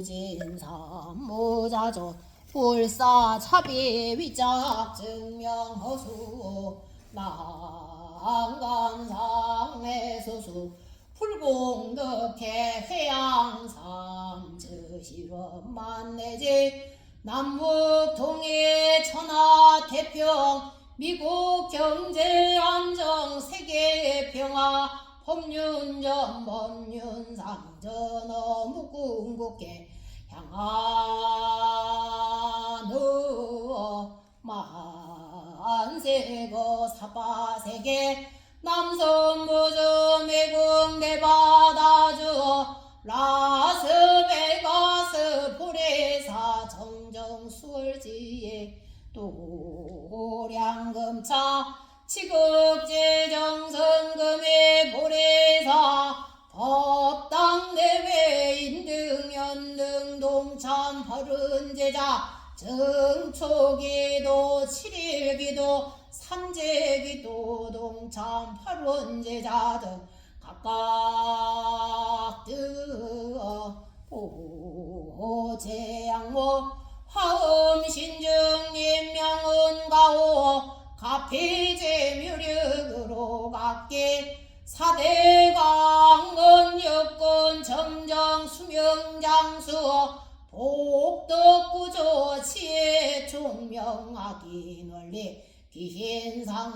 [SPEAKER 1] 무진삼무자조 불사차비 위작 증명허수 난강상내소수 불공덕해 해양삼 즉실원만내지 남북통일 천하태평 미국 경제안정 세계평화 법륜전 법륜상전 어묵궁국계 향하누 만세거 사바세계 남선무주 매국 내바다주 라스베가스 보레사 정정수월지에 도량금차 치극제정성금의 보레사 법당대회 인등연등 동참 바른제자 정초기도 7일기도 삼재기도 동참 팔원제자 등 각각 보제양모 화음신중님 명운가오 가피제묘력으로 각기 사대강은 여건 정정 수명장수 복덕구조 지혜 총명하기 널리 기신상봉지대에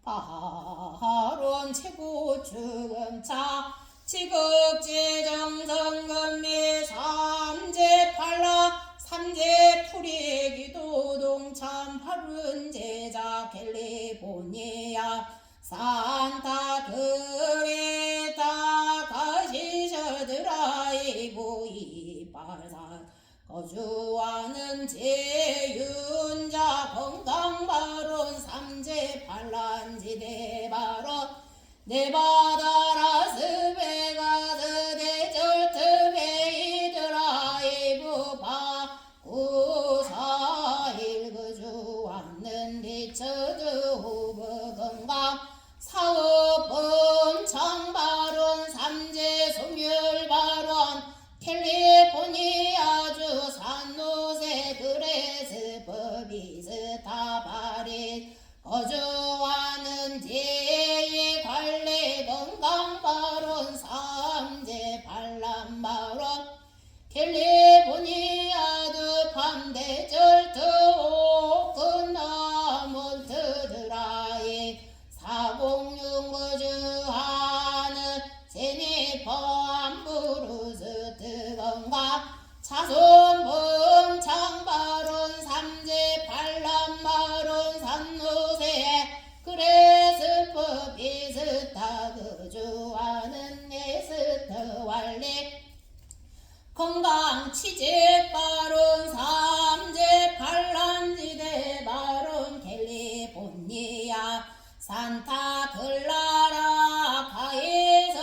[SPEAKER 1] 발원 최고 주금차 지극제정성금미 삼재팔라 삼재풀이기도 동참 파룬제자 캘리포니아 산타 그레타 가시셔드라이브 이발산 거주하는 제윤자 건강바론 삼재팔란지대 바론 네바다라스베가스 대절트베이드라이브 바구사일 그주하는 리처드 후브 건강 사업범 창바론 삼재소멸바론 캘리포니아주 산노세 그레스 버비스타바리 거주하는 제의 관례 건강바론 삼재반란바론 캘리포니아드 밤대절트 오크나몬트드라이 사공육 거주하는 제니퍼 암브루스 건강 차손범 창바론 삼재반란바론 산노세 그레스퍼 비스타 거주하는 네스터 완리 건강 치즈바론 삼재반란지대 바론 캘리포니아 산타 클라라 가이설드라이브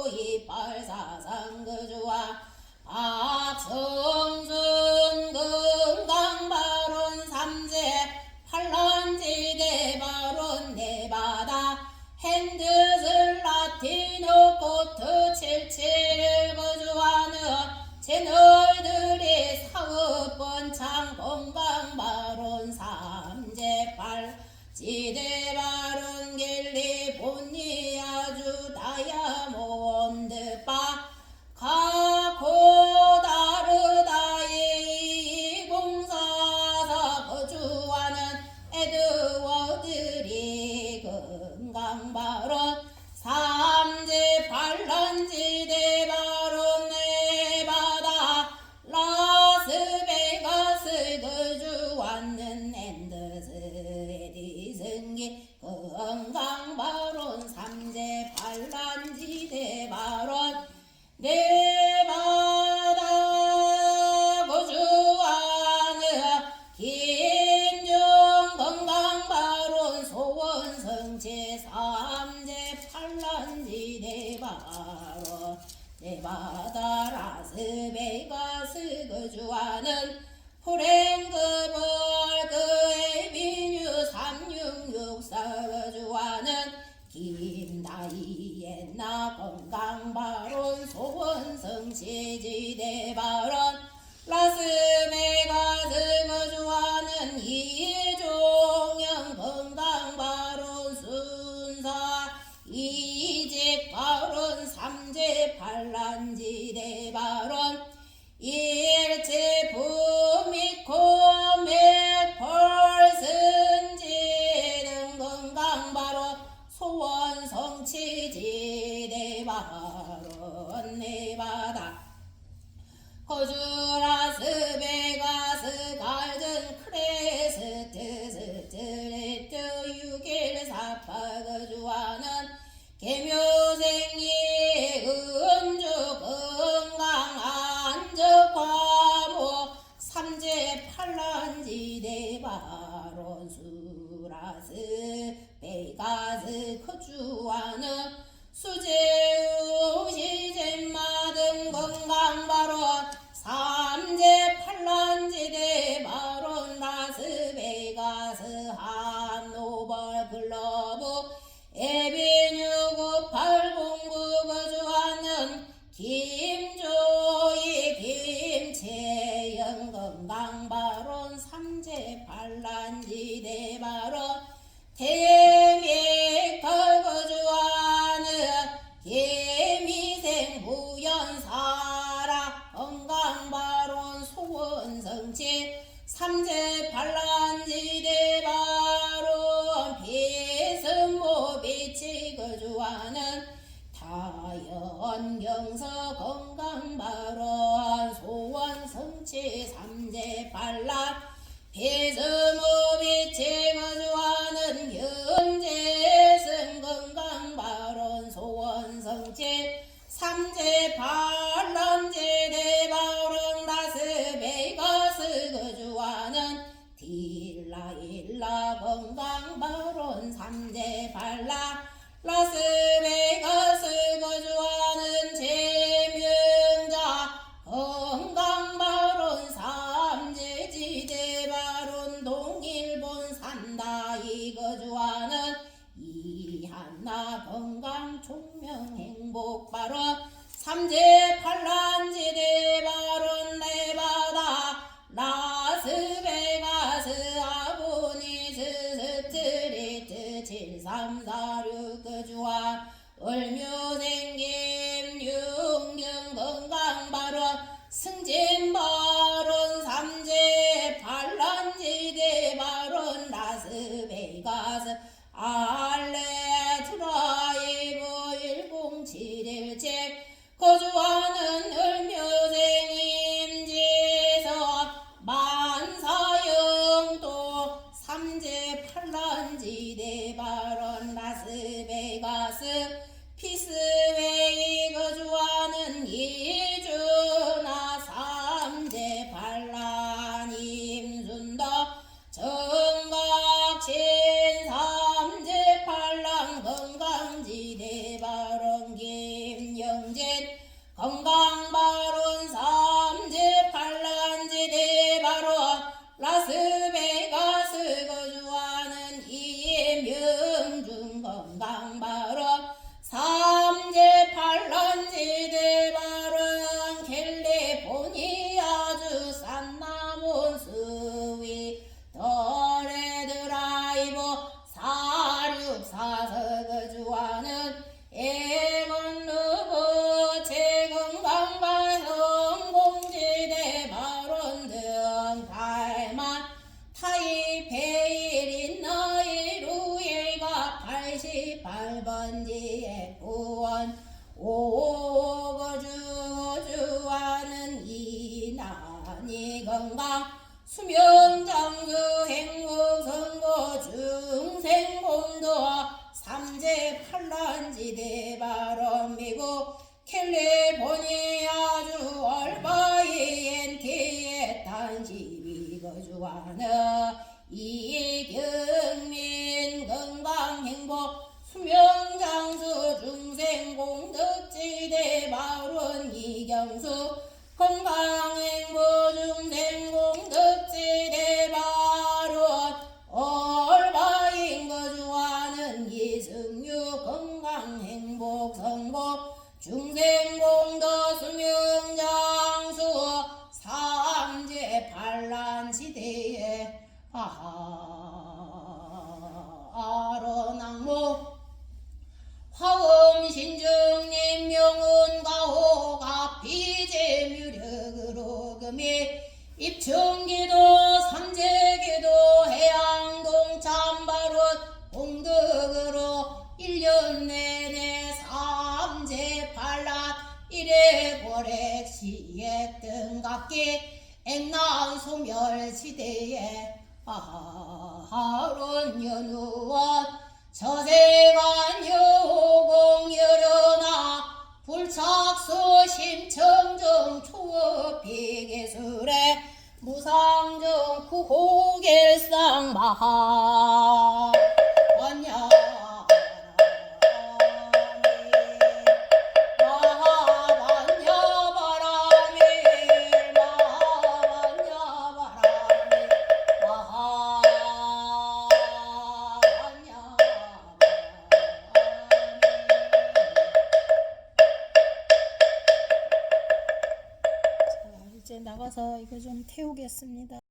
[SPEAKER 1] 이빨사상 거주와 박성순 건강바론 삼재반란지대 바론 네바다 핸드슬라티노 코트 77 거주하는 채널들이 사업번창 건강바론 삼재발지대바론 캘리포니아주 다이아몬드바 가고다르다이 공사사 거주하는 에드워드리 건강바론 삼재반란지대 바론 네바다 라스베가스 거주하는 앤더스 에디슨기 건강바론 삼재반란지대 바론 네바다 거주하는 김정 건강바론 소원성체 삼재반란지대 바론 네바다 라스베가스 거주하는 프랭크벌트 에비뉴 366 거주하는 김다희 옛나 건강발원 소원성취지대발원 라스베가스 거주하는 이종영 건강발원 순사 이직발원 삼재반란지대발원 일체 부미코 맥펄승지 등 건강발원 소원성취지대발원 네바다 거주라스베가스 갈든 크레스트 스트레트 6일 사파 거주하는 개묘생리 은주 건강 안적과모 삼재팔란지대발원 수라스 베가스 거주하는 수재우 시잼마등 건강발원 삼재팔란지대발원 라스베가스 한노벌 글로브 에비뉴 9809 거주하는 김조희 김채영 건강발원 삼재팔란지대발원 태미컬 거주하는 개미생 무연사라 건강발원 소원성취 삼재팔란지대발원 비승모비치 거주하는 다연경서 건강발원 소원성취 삼재팔란 비승모비치 거주하는 현재승 건강발원 소원성취 삼재팔란지대발원 라스베가스 거주하는 딜라일라 건강발원 삼재팔란 라스베가스 거주하는 제명자 건강발원 삼재지대발원 동일본 산다이 거주하는 이한나 건강 총명 행복발원 삼재팔란지대발원 네바다 라스베가스 아보니스 스트리트 7346 거주한 을묘생김 윤경 건강발원 승진발원 삼재팔란지대발원 라스베가스 알레트라이브 1071책 거주하는 을묘생임지서 만사영도 삼재팔란지대발원 라스베가스 피스웨이 거주하는 이준아 삼재팔란 임순덕 정각친 삼재팔란 건강지대발원 김영진 건강발원 삼재팔란지대발원 라스베가스 거주하는 이명중 건강발원 삼재팔란지대발원 캘리포니아주 산나몬 스위 더레드라이브 464서 거주하는 애건루브 제건강발원 공지대발원 등 달만 타이페이 린너이루엘과 88번지에 부원 오거주하는 이난이 건강 수명장수 행복선거 중생공도 삼재팔란지대발원 미국 캘리포니아주 얼바이엔티에 단시위 거주하는 이경민 건강행복 수명장수 중생공덕지대발원 이경수 건강행복 중생공덕지대발원 얼바인 거주하는 이승유 건강행복 성공 중생공도 수명장수 삼재 반란시대에 아론악모 화엄신중님 명운가호가 비제묘력으로 금이 입청기도 삼재기도 해양동참발원 공덕으로 1년 내내 삼재 반란 일회 고렉시에 등각기 액난 소멸시대에 아론 연우원 저세간 여공 여려나 불착소 심청정 초업비계술에 무상정 구호결상 마하 이제 나가서 이거 좀 태우겠습니다.